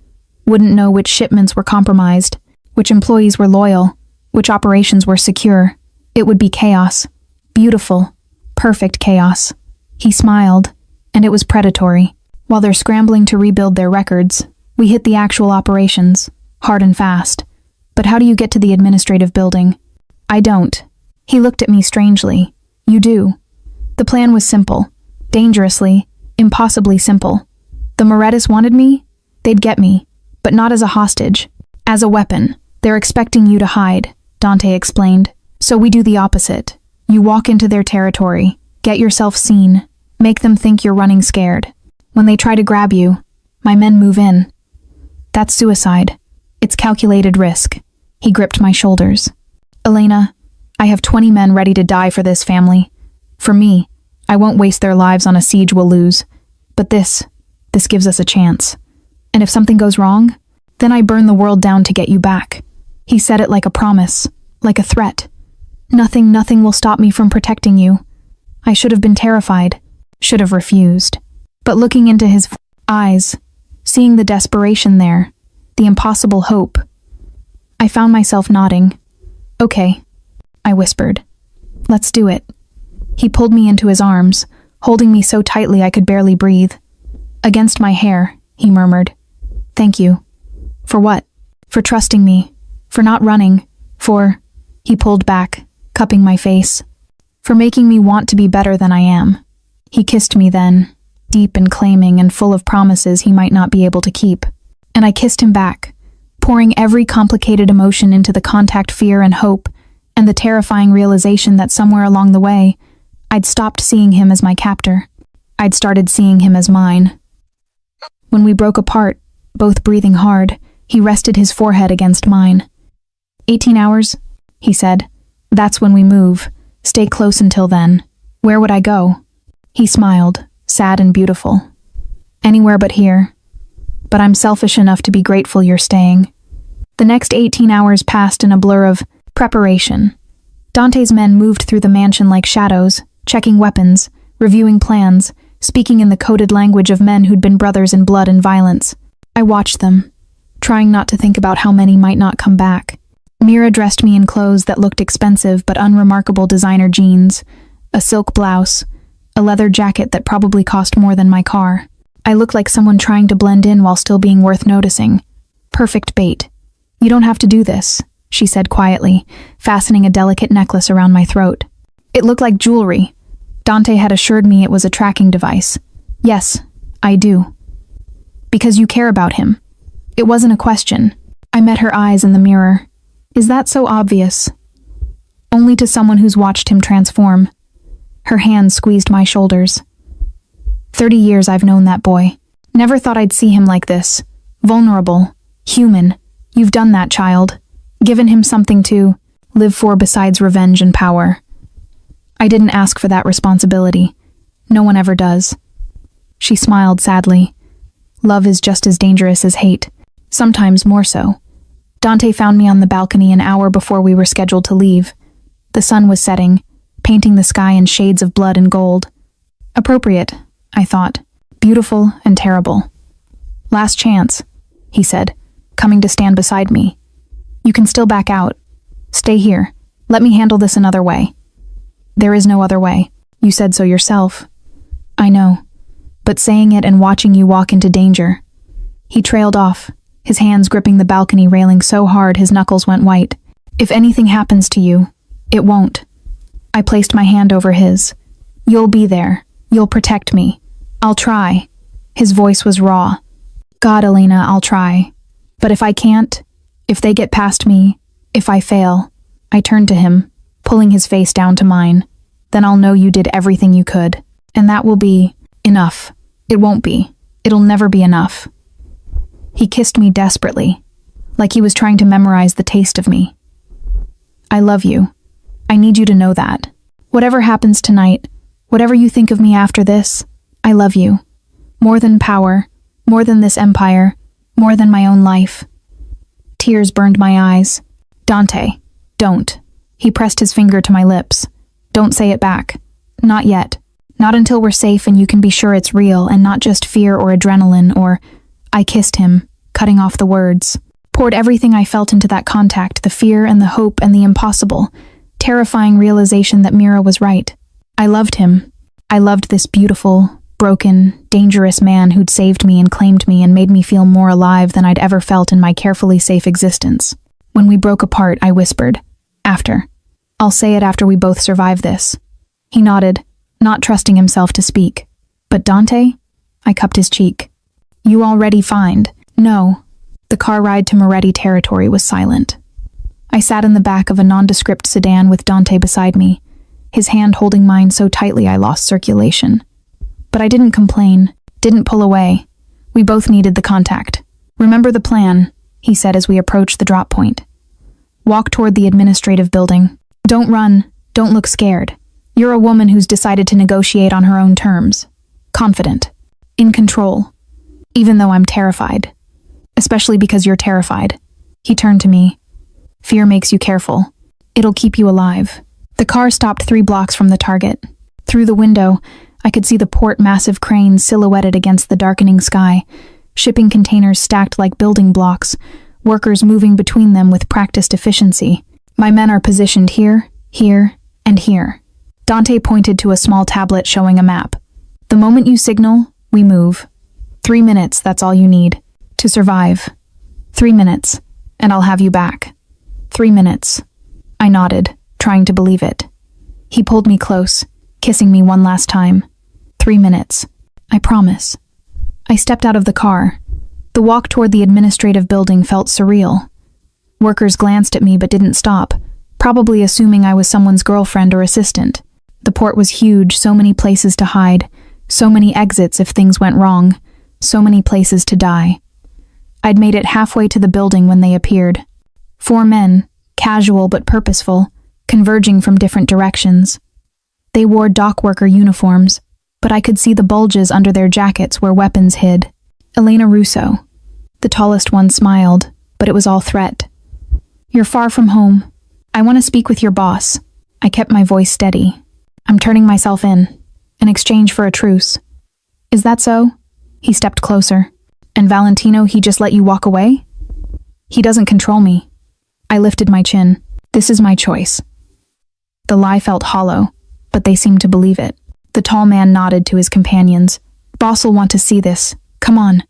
Wouldn't know which shipments were compromised, which employees were loyal, which operations were secure. It would be chaos. Beautiful, perfect chaos. He smiled, and it was predatory. While they're scrambling to rebuild their records, we hit the actual operations, hard and fast. But how do you get to the administrative building? I don't. He looked at me strangely. You do. The plan was simple. Dangerously, impossibly simple. The Morettis wanted me, they'd get me, but not as a hostage. As a weapon. They're expecting you to hide, Dante explained. So we do the opposite. You walk into their territory, get yourself seen, make them think you're running scared. When they try to grab you, my men move in. That's suicide. It's calculated risk. He gripped my shoulders. Elena, I have 20 men ready to die for this family. For me, I won't waste their lives on a siege we'll lose. But this gives us a chance. And if something goes wrong, then I burn the world down to get you back. He said it like a promise, like a threat. Nothing will stop me from protecting you. I should have been terrified, should have refused. But looking into his eyes, seeing the desperation there, the impossible hope, I found myself nodding. Okay, I whispered. Let's do it. He pulled me into his arms, holding me so tightly I could barely breathe. Against my hair, he murmured. Thank you. For what? For trusting me. For not running. For... He pulled back, cupping my face. For making me want to be better than I am. He kissed me then, deep and claiming and full of promises he might not be able to keep. And I kissed him back, pouring every complicated emotion into the contact fear and hope, and the terrifying realization that somewhere along the way, I'd stopped seeing him as my captor. I'd started seeing him as mine. When we broke apart, both breathing hard, he rested his forehead against mine. 18 hours, he said. That's when we move. Stay close until then. Where would I go? He smiled, sad and beautiful. Anywhere but here. But I'm selfish enough to be grateful you're staying. The next 18 hours passed in a blur of preparation. Dante's men moved through the mansion like shadows, checking weapons, reviewing plans, speaking in the coded language of men who'd been brothers in blood and violence. I watched them, trying not to think about how many might not come back. Mira dressed me in clothes that looked expensive but unremarkable designer jeans, a silk blouse, a leather jacket that probably cost more than my car. I looked like someone trying to blend in while still being worth noticing. Perfect bait. You don't have to do this, she said quietly, fastening a delicate necklace around my throat. It looked like jewelry. Dante had assured me it was a tracking device. Yes, I do. Because you care about him. It wasn't a question. I met her eyes in the mirror. Is that so obvious? Only to someone who's watched him transform. Her hand squeezed my shoulders. 30 years I've known that boy. Never thought I'd see him like this. Vulnerable. Human. You've done that, child. Given him something to live for besides revenge and power. I didn't ask for that responsibility. No one ever does. She smiled sadly. Love is just as dangerous as hate. Sometimes more so. Dante found me on the balcony an hour before we were scheduled to leave. The sun was setting, painting the sky in shades of blood and gold. Appropriate, I thought. Beautiful and terrible. Last chance, he said, coming to stand beside me. You can still back out. Stay here. Let me handle this another way. There is no other way. You said so yourself. I know. But saying it and watching you walk into danger. He trailed off, his hands gripping the balcony railing so hard his knuckles went white. If anything happens to you, it won't. I placed my hand over his. You'll be there. You'll protect me. I'll try. His voice was raw. God, Elena, I'll try. But if I can't, if they get past me, if I fail, I turned to him, pulling his face down to mine. Then I'll know you did everything you could. And that will be enough. It won't be. It'll never be enough. He kissed me desperately, like he was trying to memorize the taste of me. I love you. I need you to know that. Whatever happens tonight, whatever you think of me after this, I love you. More than power, more than this empire, more than my own life. Tears burned my eyes. Dante, don't. He pressed his finger to my lips. Don't say it back. Not yet. Not until we're safe and you can be sure it's real and not just fear or adrenaline or... I kissed him, cutting off the words. Poured everything I felt into that contact, the fear and the hope and the impossible. Terrifying realization that Mira was right. I loved him. I loved this beautiful, broken, dangerous man who'd saved me and claimed me and made me feel more alive than I'd ever felt in my carefully safe existence. When we broke apart, I whispered, "After. I'll say it after we both survive this." He nodded, not trusting himself to speak. "But Dante?" I cupped his cheek. "You already find." "No." The car ride to Moretti territory was silent. I sat in the back of a nondescript sedan with Dante beside me, his hand holding mine so tightly I lost circulation. But I didn't complain, didn't pull away. We both needed the contact. "Remember the plan," he said as we approached the drop point. "Walk toward the administrative building. Don't run, don't look scared. You're a woman who's decided to negotiate on her own terms. Confident. In control. Even though I'm terrified. Especially because you're terrified." He turned to me. "Fear makes you careful. It'll keep you alive." The car stopped 3 blocks from the target. Through the window, I could see the port massive cranes silhouetted against the darkening sky, shipping containers stacked like building blocks, workers moving between them with practiced efficiency. My men are positioned here, here, and here. Dante pointed to a small tablet showing a map. "The moment you signal, we move. 3 minutes, that's all you need. To survive. 3 minutes, and I'll have you back. 3 minutes. I nodded, trying to believe it. He pulled me close, kissing me one last time. 3 minutes. I promise. I stepped out of the car. The walk toward the administrative building felt surreal. Workers glanced at me but didn't stop, probably assuming I was someone's girlfriend or assistant. The port was huge, so many places to hide, so many exits if things went wrong, so many places to die. I'd made it halfway to the building when they appeared. 4 men, casual but purposeful, converging from different directions. They wore dock worker uniforms, but I could see the bulges under their jackets where weapons hid. Elena Russo. The tallest one smiled, but it was all threat. "You're far from home. I want to speak with your boss." I kept my voice steady. "I'm turning myself in exchange for a truce." "Is that so?" He stepped closer. "And Valentino, he just let you walk away?" "He doesn't control me." I lifted my chin. "This is my choice." The lie felt hollow, but they seemed to believe it. The tall man nodded to his companions. "Boss'll want to see this. Come on."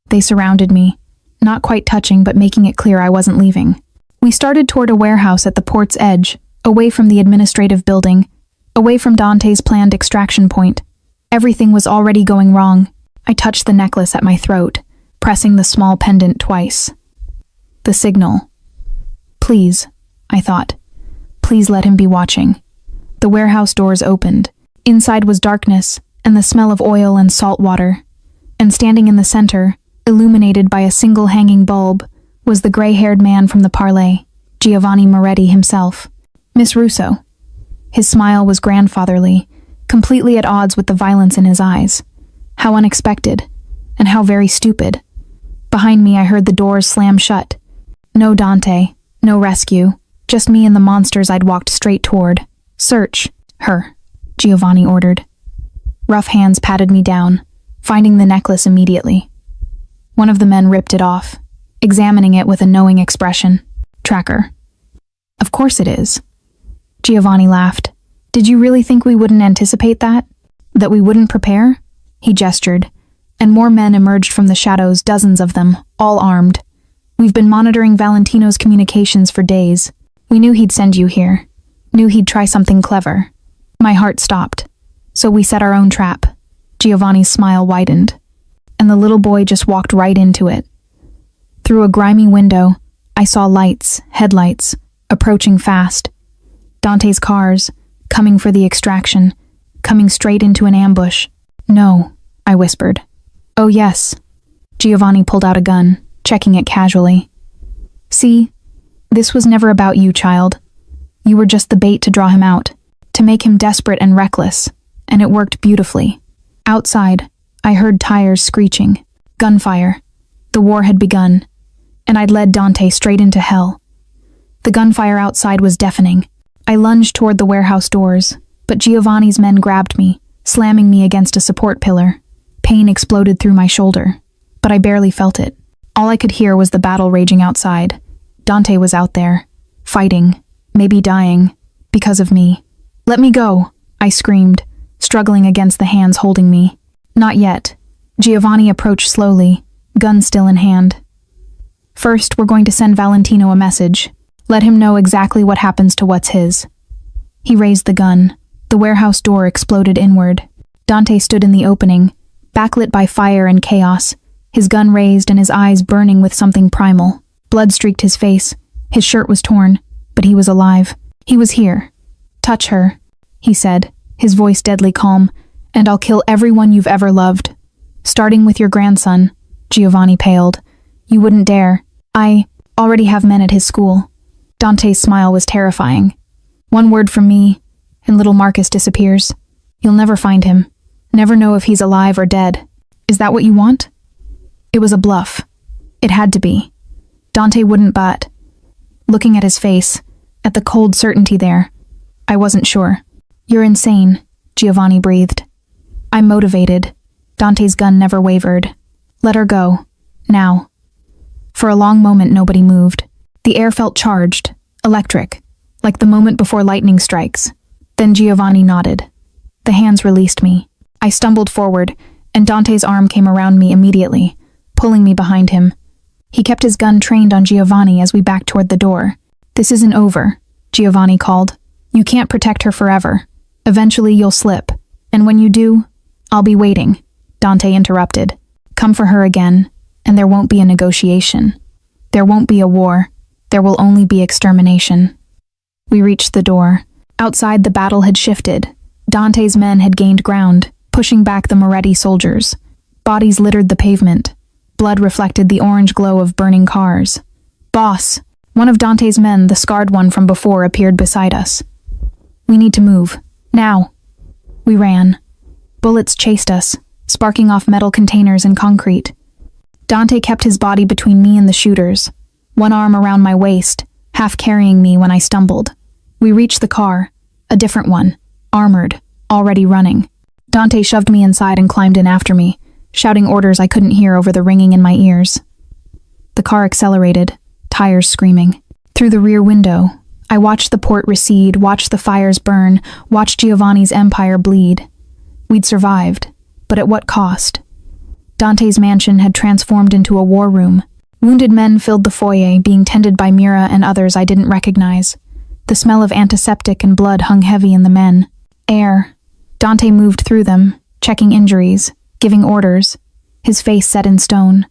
They surrounded me, not quite touching but making it clear I wasn't leaving. We started toward a warehouse at the port's edge, away from the administrative building, away from Dante's planned extraction point. Everything was already going wrong. I touched the necklace at my throat, pressing the small pendant twice. The signal. Please, I thought. Please let him be watching. The warehouse doors opened. Inside was darkness, and the smell of oil and salt water. And standing in the center, illuminated by a single hanging bulb, was the gray-haired man from the parlay, Giovanni Moretti himself. Miss Russo. His smile was grandfatherly, completely at odds with the violence in his eyes. How unexpected, and how very stupid. Behind me I heard the doors slam shut. No Dante, no rescue, just me and the monsters I'd walked straight toward. "Search her," Giovanni ordered. Rough hands patted me down, finding the necklace immediately. One of the men ripped it off, examining it with a knowing expression. "Tracker." "Of course it is." Giovanni laughed. "Did you really think we wouldn't anticipate that? That we wouldn't prepare?" He gestured, and more men emerged from the shadows, dozens of them, all armed. "We've been monitoring Valentino's communications for days. We knew he'd send you here. Knew he'd try something clever." My heart stopped. "So we set our own trap." Giovanni's smile widened, and the little boy just walked right into it. Through a grimy window, I saw lights, headlights, approaching fast. Dante's cars, coming for the extraction, coming straight into an ambush. "No," I whispered. "Oh yes." Giovanni pulled out a gun, checking it casually. "See, this was never about you, child. You were just the bait to draw him out, to make him desperate and reckless, and it worked beautifully." Outside, I heard tires screeching, gunfire. The war had begun, and I'd led Dante straight into hell. The gunfire outside was deafening. I lunged toward the warehouse doors, But Giovanni's men grabbed me, slamming me against a support pillar. Pain exploded through my shoulder, but I barely felt it. All I could hear was the battle raging outside. Dante was out there, fighting, maybe dying, because of me. "Let me go," I screamed, struggling against the hands holding me. "Not yet." Giovanni approached slowly, gun still in hand. "First, we're going to send Valentino a message. Let him know exactly what happens to what's his." He raised the gun. The warehouse door exploded inward. Dante stood in the opening, backlit by fire and chaos, his gun raised and his eyes burning with something primal. Blood streaked his face. His shirt was torn, but he was alive. He was here. "Touch her," he said, his voice deadly calm, "and I'll kill everyone you've ever loved. Starting with your grandson." Giovanni paled. "You wouldn't dare. I already have men at his school." Dante's smile was terrifying. "One word from me, and little Marcus disappears. You'll never find him. Never know if he's alive or dead. Is that what you want?" It was a bluff. It had to be. Dante wouldn't butt. Looking at his face, at the cold certainty there, I wasn't sure. "You're insane," Giovanni breathed. "I'm motivated." Dante's gun never wavered. "Let her go. Now." For a long moment nobody moved. The air felt charged, electric, like the moment before lightning strikes. Then Giovanni nodded. The hands released me. I stumbled forward, and Dante's arm came around me immediately, pulling me behind him. He kept his gun trained on Giovanni as we backed toward the door. "This isn't over," Giovanni called. "You can't protect her forever. Eventually you'll slip, and when you do, I'll be waiting." Dante interrupted. "Come for her again, and there won't be a negotiation. There won't be a war. There will only be extermination." We reached the door. Outside, the battle had shifted. Dante's men had gained ground, pushing back the Moretti soldiers. Bodies littered the pavement. Blood reflected the orange glow of burning cars. "Boss!" One of Dante's men, the scarred one from before, appeared beside us. "We need to move. Now." We ran. Bullets chased us, sparking off metal containers and concrete. Dante kept his body between me and the shooters, one arm around my waist, half carrying me when I stumbled. We reached the car, a different one, armored, already running. Dante shoved me inside and climbed in after me, shouting orders I couldn't hear over the ringing in my ears. The car accelerated, tires screaming. Through the rear window, I watched the port recede, watched the fires burn, watched Giovanni's empire bleed. We'd survived, but at what cost? Dante's mansion had transformed into a war room. Wounded men filled the foyer, being tended by Mira and others I didn't recognize. The smell of antiseptic and blood hung heavy in the men. Air. Dante moved through them, checking injuries, giving orders, his face set in stone.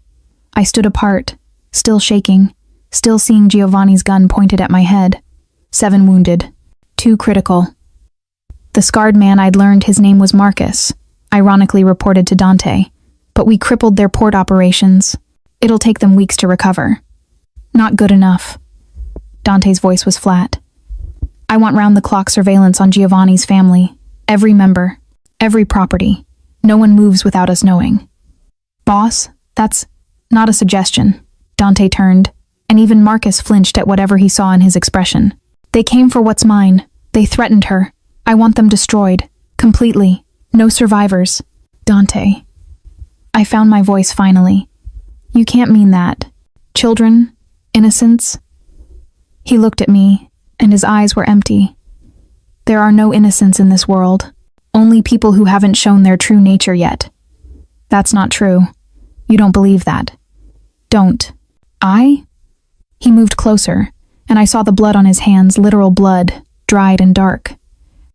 I stood apart, still shaking, still seeing Giovanni's gun pointed at my head. 7 wounded. 2 critical. The scarred man I'd learned his name was Marcus, ironically reported to Dante. But we crippled their port operations. It'll take them weeks to recover. Not good enough. Dante's voice was flat. I want round-the-clock surveillance on Giovanni's family. Every member. Every property. No one moves without us knowing. Boss, that's not a suggestion. Dante turned, and even Marcus flinched at whatever he saw in his expression. They came for what's mine. They threatened her. I want them destroyed. Completely. No survivors. Dante. I found my voice finally. You can't mean that. Children? Innocents? He looked at me, and his eyes were empty. There are no innocents in this world. Only people who haven't shown their true nature yet. That's not true. You don't believe that. Don't. I? He moved closer, and I saw the blood on his hands, literal blood, dried and dark.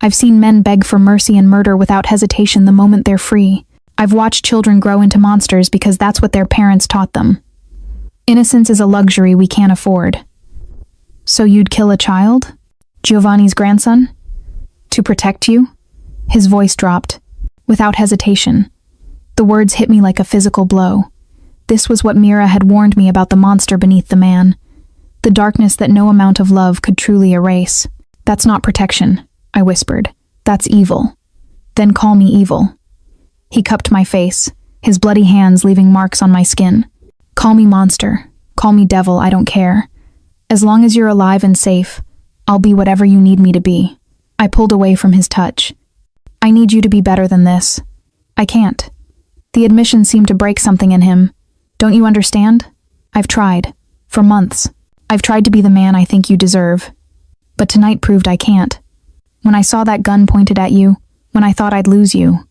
I've seen men beg for mercy and murder without hesitation the moment they're free. I've watched children grow into monsters because that's what their parents taught them. Innocence is a luxury we can't afford. So you'd kill a child? Giovanni's grandson? To protect you? His voice dropped, without hesitation. The words hit me like a physical blow. This was what Mira had warned me about the monster beneath the man. The darkness that no amount of love could truly erase. That's not protection, I whispered. That's evil. Then call me evil. He cupped my face, his bloody hands leaving marks on my skin. Call me monster. Call me devil, I don't care. As long as you're alive and safe, I'll be whatever you need me to be. I pulled away from his touch. I need you to be better than this. I can't. The admission seemed to break something in him. Don't you understand? I've tried. For months. I've tried to be the man I think you deserve. But tonight proved I can't. When I saw that gun pointed at you, when I thought I'd lose you.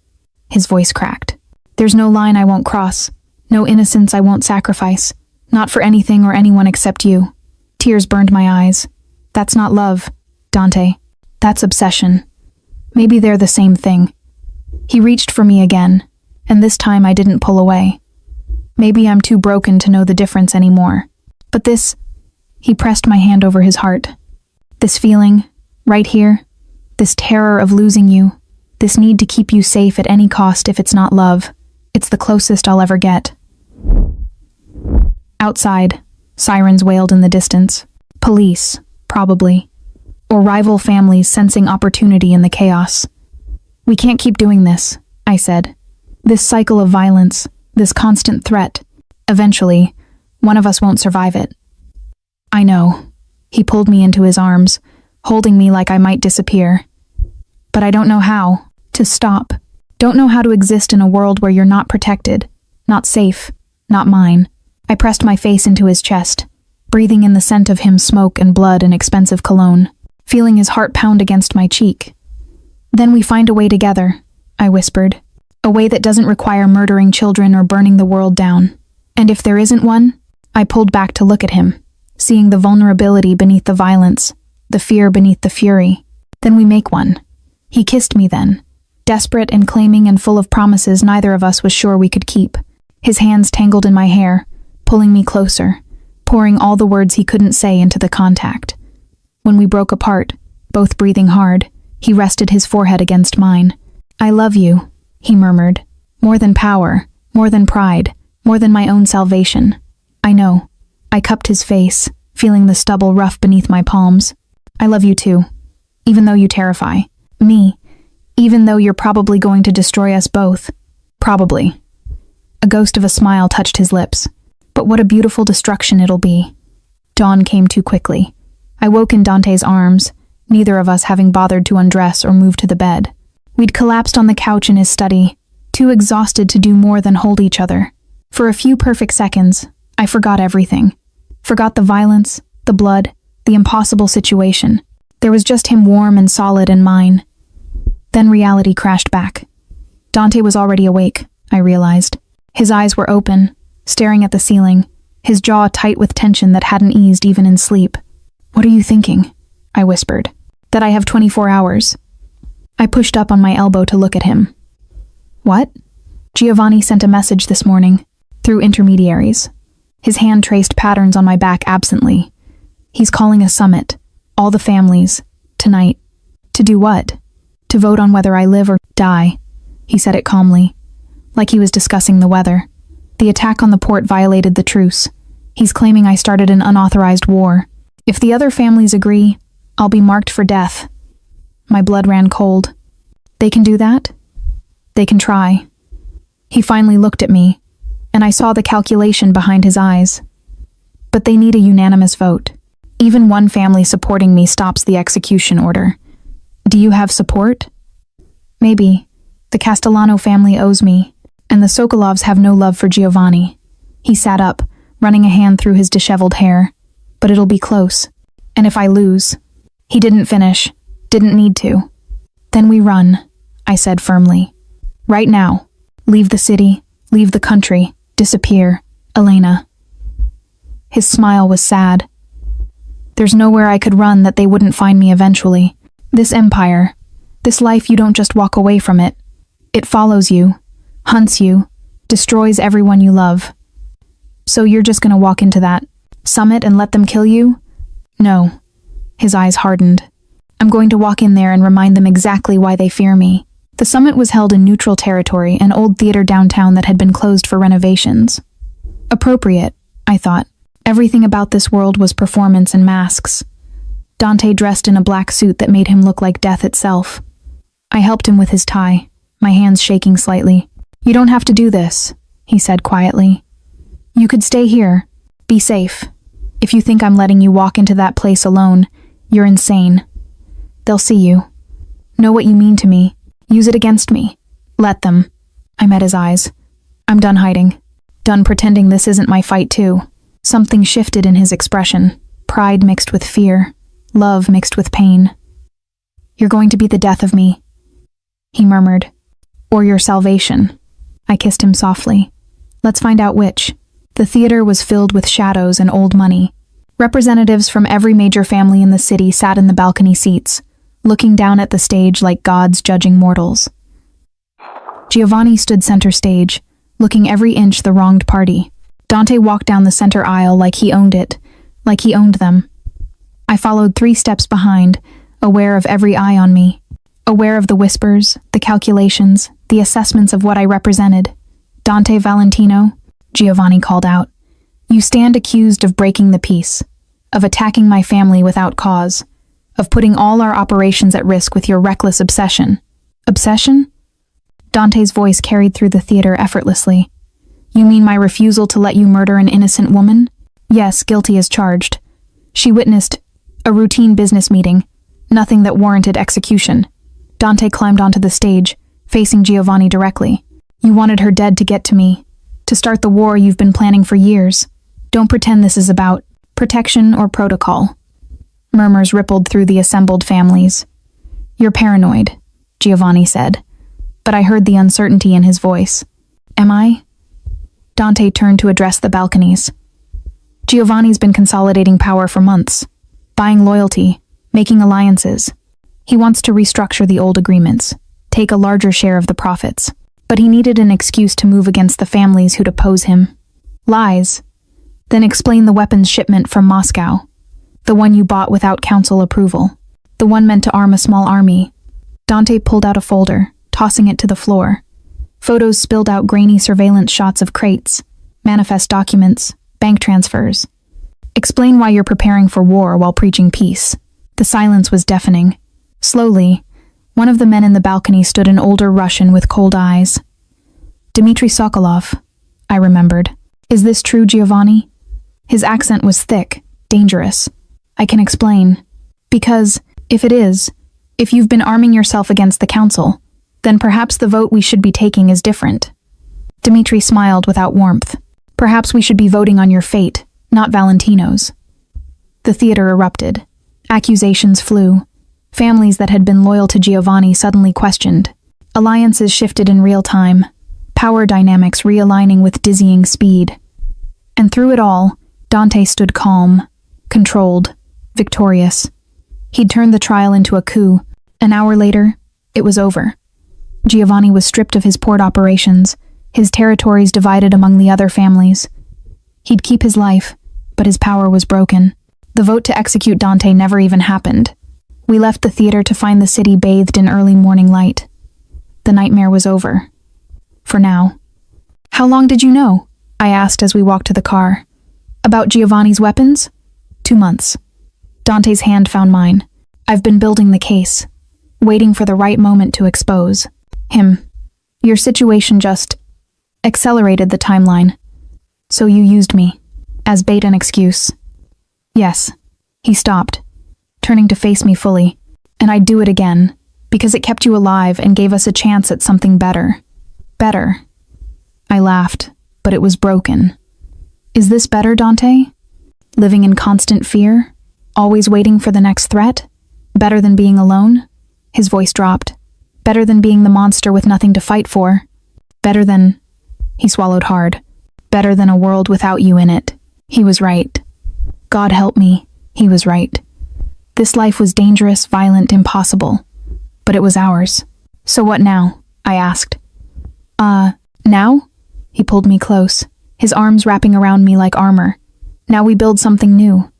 His voice cracked. There's no line I won't cross. No innocence I won't sacrifice. Not for anything or anyone except you. Tears burned my eyes. That's not love, Dante. That's obsession. Maybe they're the same thing. He reached for me again, and this time I didn't pull away. Maybe I'm too broken to know the difference anymore. But this... He pressed my hand over his heart. This feeling, right here, this terror of losing you, this need to keep you safe at any cost if it's not love, it's the closest I'll ever get. Outside, sirens wailed in the distance. Police, probably. Or rival families sensing opportunity in the chaos. We can't keep doing this, I said. This cycle of violence, this constant threat. Eventually, one of us won't survive it. I know. He pulled me into his arms, holding me like I might disappear. But I don't know how to stop. Don't know how to exist in a world where you're not protected, not safe, not mine. I pressed my face into his chest, breathing in the scent of him smoke and blood and expensive cologne, feeling his heart pound against my cheek. Then we find a way together, I whispered. A way that doesn't require murdering children or burning the world down. And if there isn't one, I pulled back to look at him, seeing the vulnerability beneath the violence, the fear beneath the fury. Then we make one. He kissed me then, desperate and claiming and full of promises neither of us was sure we could keep. His hands tangled in my hair, pulling me closer, pouring all the words he couldn't say into the contact. When we broke apart, both breathing hard, he rested his forehead against mine. I love you, he murmured. More than power, more than pride, more than my own salvation. I know. I cupped his face, feeling the stubble rough beneath my palms. I love you too, even though you terrify me, even though you're probably going to destroy us both. Probably. A ghost of a smile touched his lips. But what a beautiful destruction it'll be. Dawn came too quickly. I woke in Dante's arms, neither of us having bothered to undress or move to the bed. We'd collapsed on the couch in his study, too exhausted to do more than hold each other. For a few perfect seconds, I forgot everything. Forgot the violence, the blood, the impossible situation. There was just him warm and solid in mine. Then reality crashed back. Dante was already awake, I realized. His eyes were open, staring at the ceiling, his jaw tight with tension that hadn't eased even in sleep. What are you thinking? I whispered. That I have 24 hours. I pushed up on my elbow to look at him. What? Giovanni sent a message this morning, through intermediaries. His hand traced patterns on my back absently. He's calling a summit, all the families, tonight. To do what? To vote on whether I live or die. He said it calmly, like he was discussing the weather. The attack on the port violated the truce. He's claiming I started an unauthorized war. If the other families agree, I'll be marked for death. My blood ran cold. They can do that? They can try. He finally looked at me, and I saw the calculation behind his eyes. But they need a unanimous vote. Even one family supporting me stops the execution order. Do you have support? Maybe. The Castellano family owes me, and the Sokolovs have no love for Giovanni. He sat up, running a hand through his disheveled hair. But it'll be close. And if I lose... He didn't finish. Didn't need to. Then we run, I said firmly. Right now. Leave the city. Leave the country. Disappear. Elena. His smile was sad. There's nowhere I could run that they wouldn't find me eventually. This empire. This life, you don't just walk away from it. It follows you. Hunts you. Destroys everyone you love. So you're just gonna walk into that summit and let them kill you? No. His eyes hardened. I'm going to walk in there and remind them exactly why they fear me. The summit was held in neutral territory, an old theater downtown that had been closed for renovations. Appropriate, I thought. Everything about this world was performance and masks. Dante dressed in a black suit that made him look like death itself. I helped him with his tie, my hands shaking slightly. You don't have to do this, he said quietly. You could stay here. Be safe. If you think I'm letting you walk into that place alone, you're insane. They'll see you. Know what you mean to me. Use it against me. Let them. I met his eyes. I'm done hiding. Done pretending this isn't my fight too. Something shifted in his expression. Pride mixed with fear. Love mixed with pain. You're going to be the death of me, he murmured. Or your salvation. I kissed him softly. Let's find out which. The theater was filled with shadows and old money. Representatives from every major family in the city sat in the balcony seats, looking down at the stage like gods judging mortals. Giovanni stood center stage, looking every inch the wronged party. Dante walked down the center aisle like he owned it, like he owned them. I followed 3 steps behind, aware of every eye on me, aware of the whispers, the calculations, the assessments of what I represented. Dante Valentino, Giovanni called out. You stand accused of breaking the peace, of attacking my family without cause, of putting all our operations at risk with your reckless obsession. Obsession? Dante's voice carried through the theater effortlessly. You mean my refusal to let you murder an innocent woman? Yes, guilty as charged. She witnessed a routine business meeting, nothing that warranted execution. Dante climbed onto the stage, facing Giovanni directly. You wanted her dead to get to me, to start the war you've been planning for years. Don't pretend this is about protection or protocol. Murmurs rippled through the assembled families. You're paranoid, Giovanni said, but I heard the uncertainty in his voice. Am I? Dante turned to address the balconies. Giovanni's been consolidating power for months, buying loyalty, making alliances. He wants to restructure the old agreements, take a larger share of the profits. But he needed an excuse to move against the families who'd oppose him. Lies. Then explain the weapons shipment from Moscow. The one you bought without council approval. The one meant to arm a small army. Dante pulled out a folder, tossing it to the floor. Photos spilled out grainy surveillance shots of crates, manifest documents, bank transfers. Explain why you're preparing for war while preaching peace. The silence was deafening. Slowly, one of the men in the balcony stood an older Russian with cold eyes. Dmitry Sokolov, I remembered. Is this true, Giovanni? His accent was thick, dangerous. I can explain. Because, if it is, if you've been arming yourself against the council, then perhaps the vote we should be taking is different. Dmitry smiled without warmth. Perhaps we should be voting on your fate, not Valentino's. The theater erupted. Accusations flew. Families that had been loyal to Giovanni suddenly questioned. Alliances shifted in real time, power dynamics realigning with dizzying speed. And through it all, Dante stood calm, controlled, victorious. He'd turned the trial into a coup. An hour later, it was over. Giovanni was stripped of his port operations, his territories divided among the other families. He'd keep his life, but his power was broken. The vote to execute Dante never even happened. We left the theater to find the city bathed in early morning light. The nightmare was over. For now. How long did you know? I asked as we walked to the car. About Giovanni's weapons? 2 months. Dante's hand found mine. I've been building the case, waiting for the right moment to expose him. Your situation just accelerated the timeline. So you used me, as bait and excuse. Yes. He stopped, turning to face me fully, and I'd do it again, because it kept you alive and gave us a chance at something better. Better. I laughed, but it was broken. Is this better, Dante? Living in constant fear? Always waiting for the next threat? Better than being alone? His voice dropped. Better than being the monster with nothing to fight for? Better than... He swallowed hard. Better than a world without you in it. He was right. God help me, he was right. This life was dangerous, violent, impossible. But it was ours. So what now? I asked. Now? He pulled me close, his arms wrapping around me like armor. Now we build something new.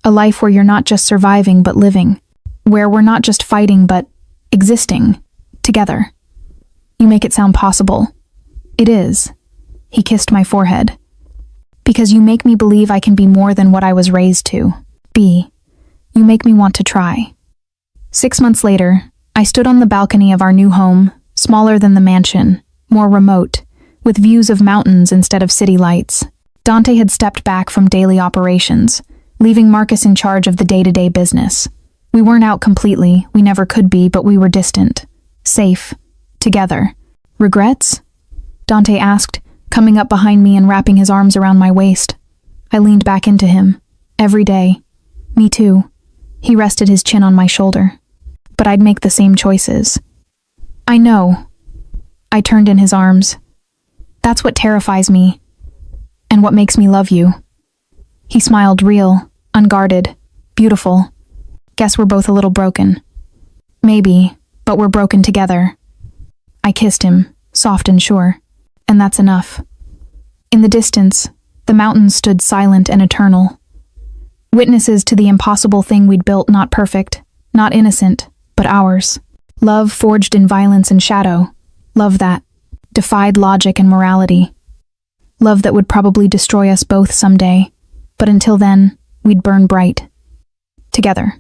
A life where you're not just surviving, but living. Where we're not just fighting, but existing. Together. You make it sound possible. It is. He kissed my forehead. Because you make me believe I can be more than what I was raised to be. You make me want to try. 6 months later, I stood on the balcony of our new home, smaller than the mansion, more remote, with views of mountains instead of city lights. Dante had stepped back from daily operations, leaving Marcus in charge of the day-to-day business. We weren't out completely, we never could be, but we were distant. Safe. Together. Regrets? Dante asked, coming up behind me and wrapping his arms around my waist. I leaned back into him. Every day. Me too. He rested his chin on my shoulder. But I'd make the same choices. I know. I turned in his arms. That's what terrifies me. And what makes me love you. He smiled, real, unguarded, beautiful. Guess we're both a little broken. Maybe, but we're broken together. I kissed him, soft and sure. And that's enough. In the distance, the mountains stood silent and eternal. Witnesses to the impossible thing we'd built, not perfect, not innocent, but ours. Love forged in violence and shadow. Love that defied logic and morality. Love that would probably destroy us both someday, but until then, we'd burn bright. Together.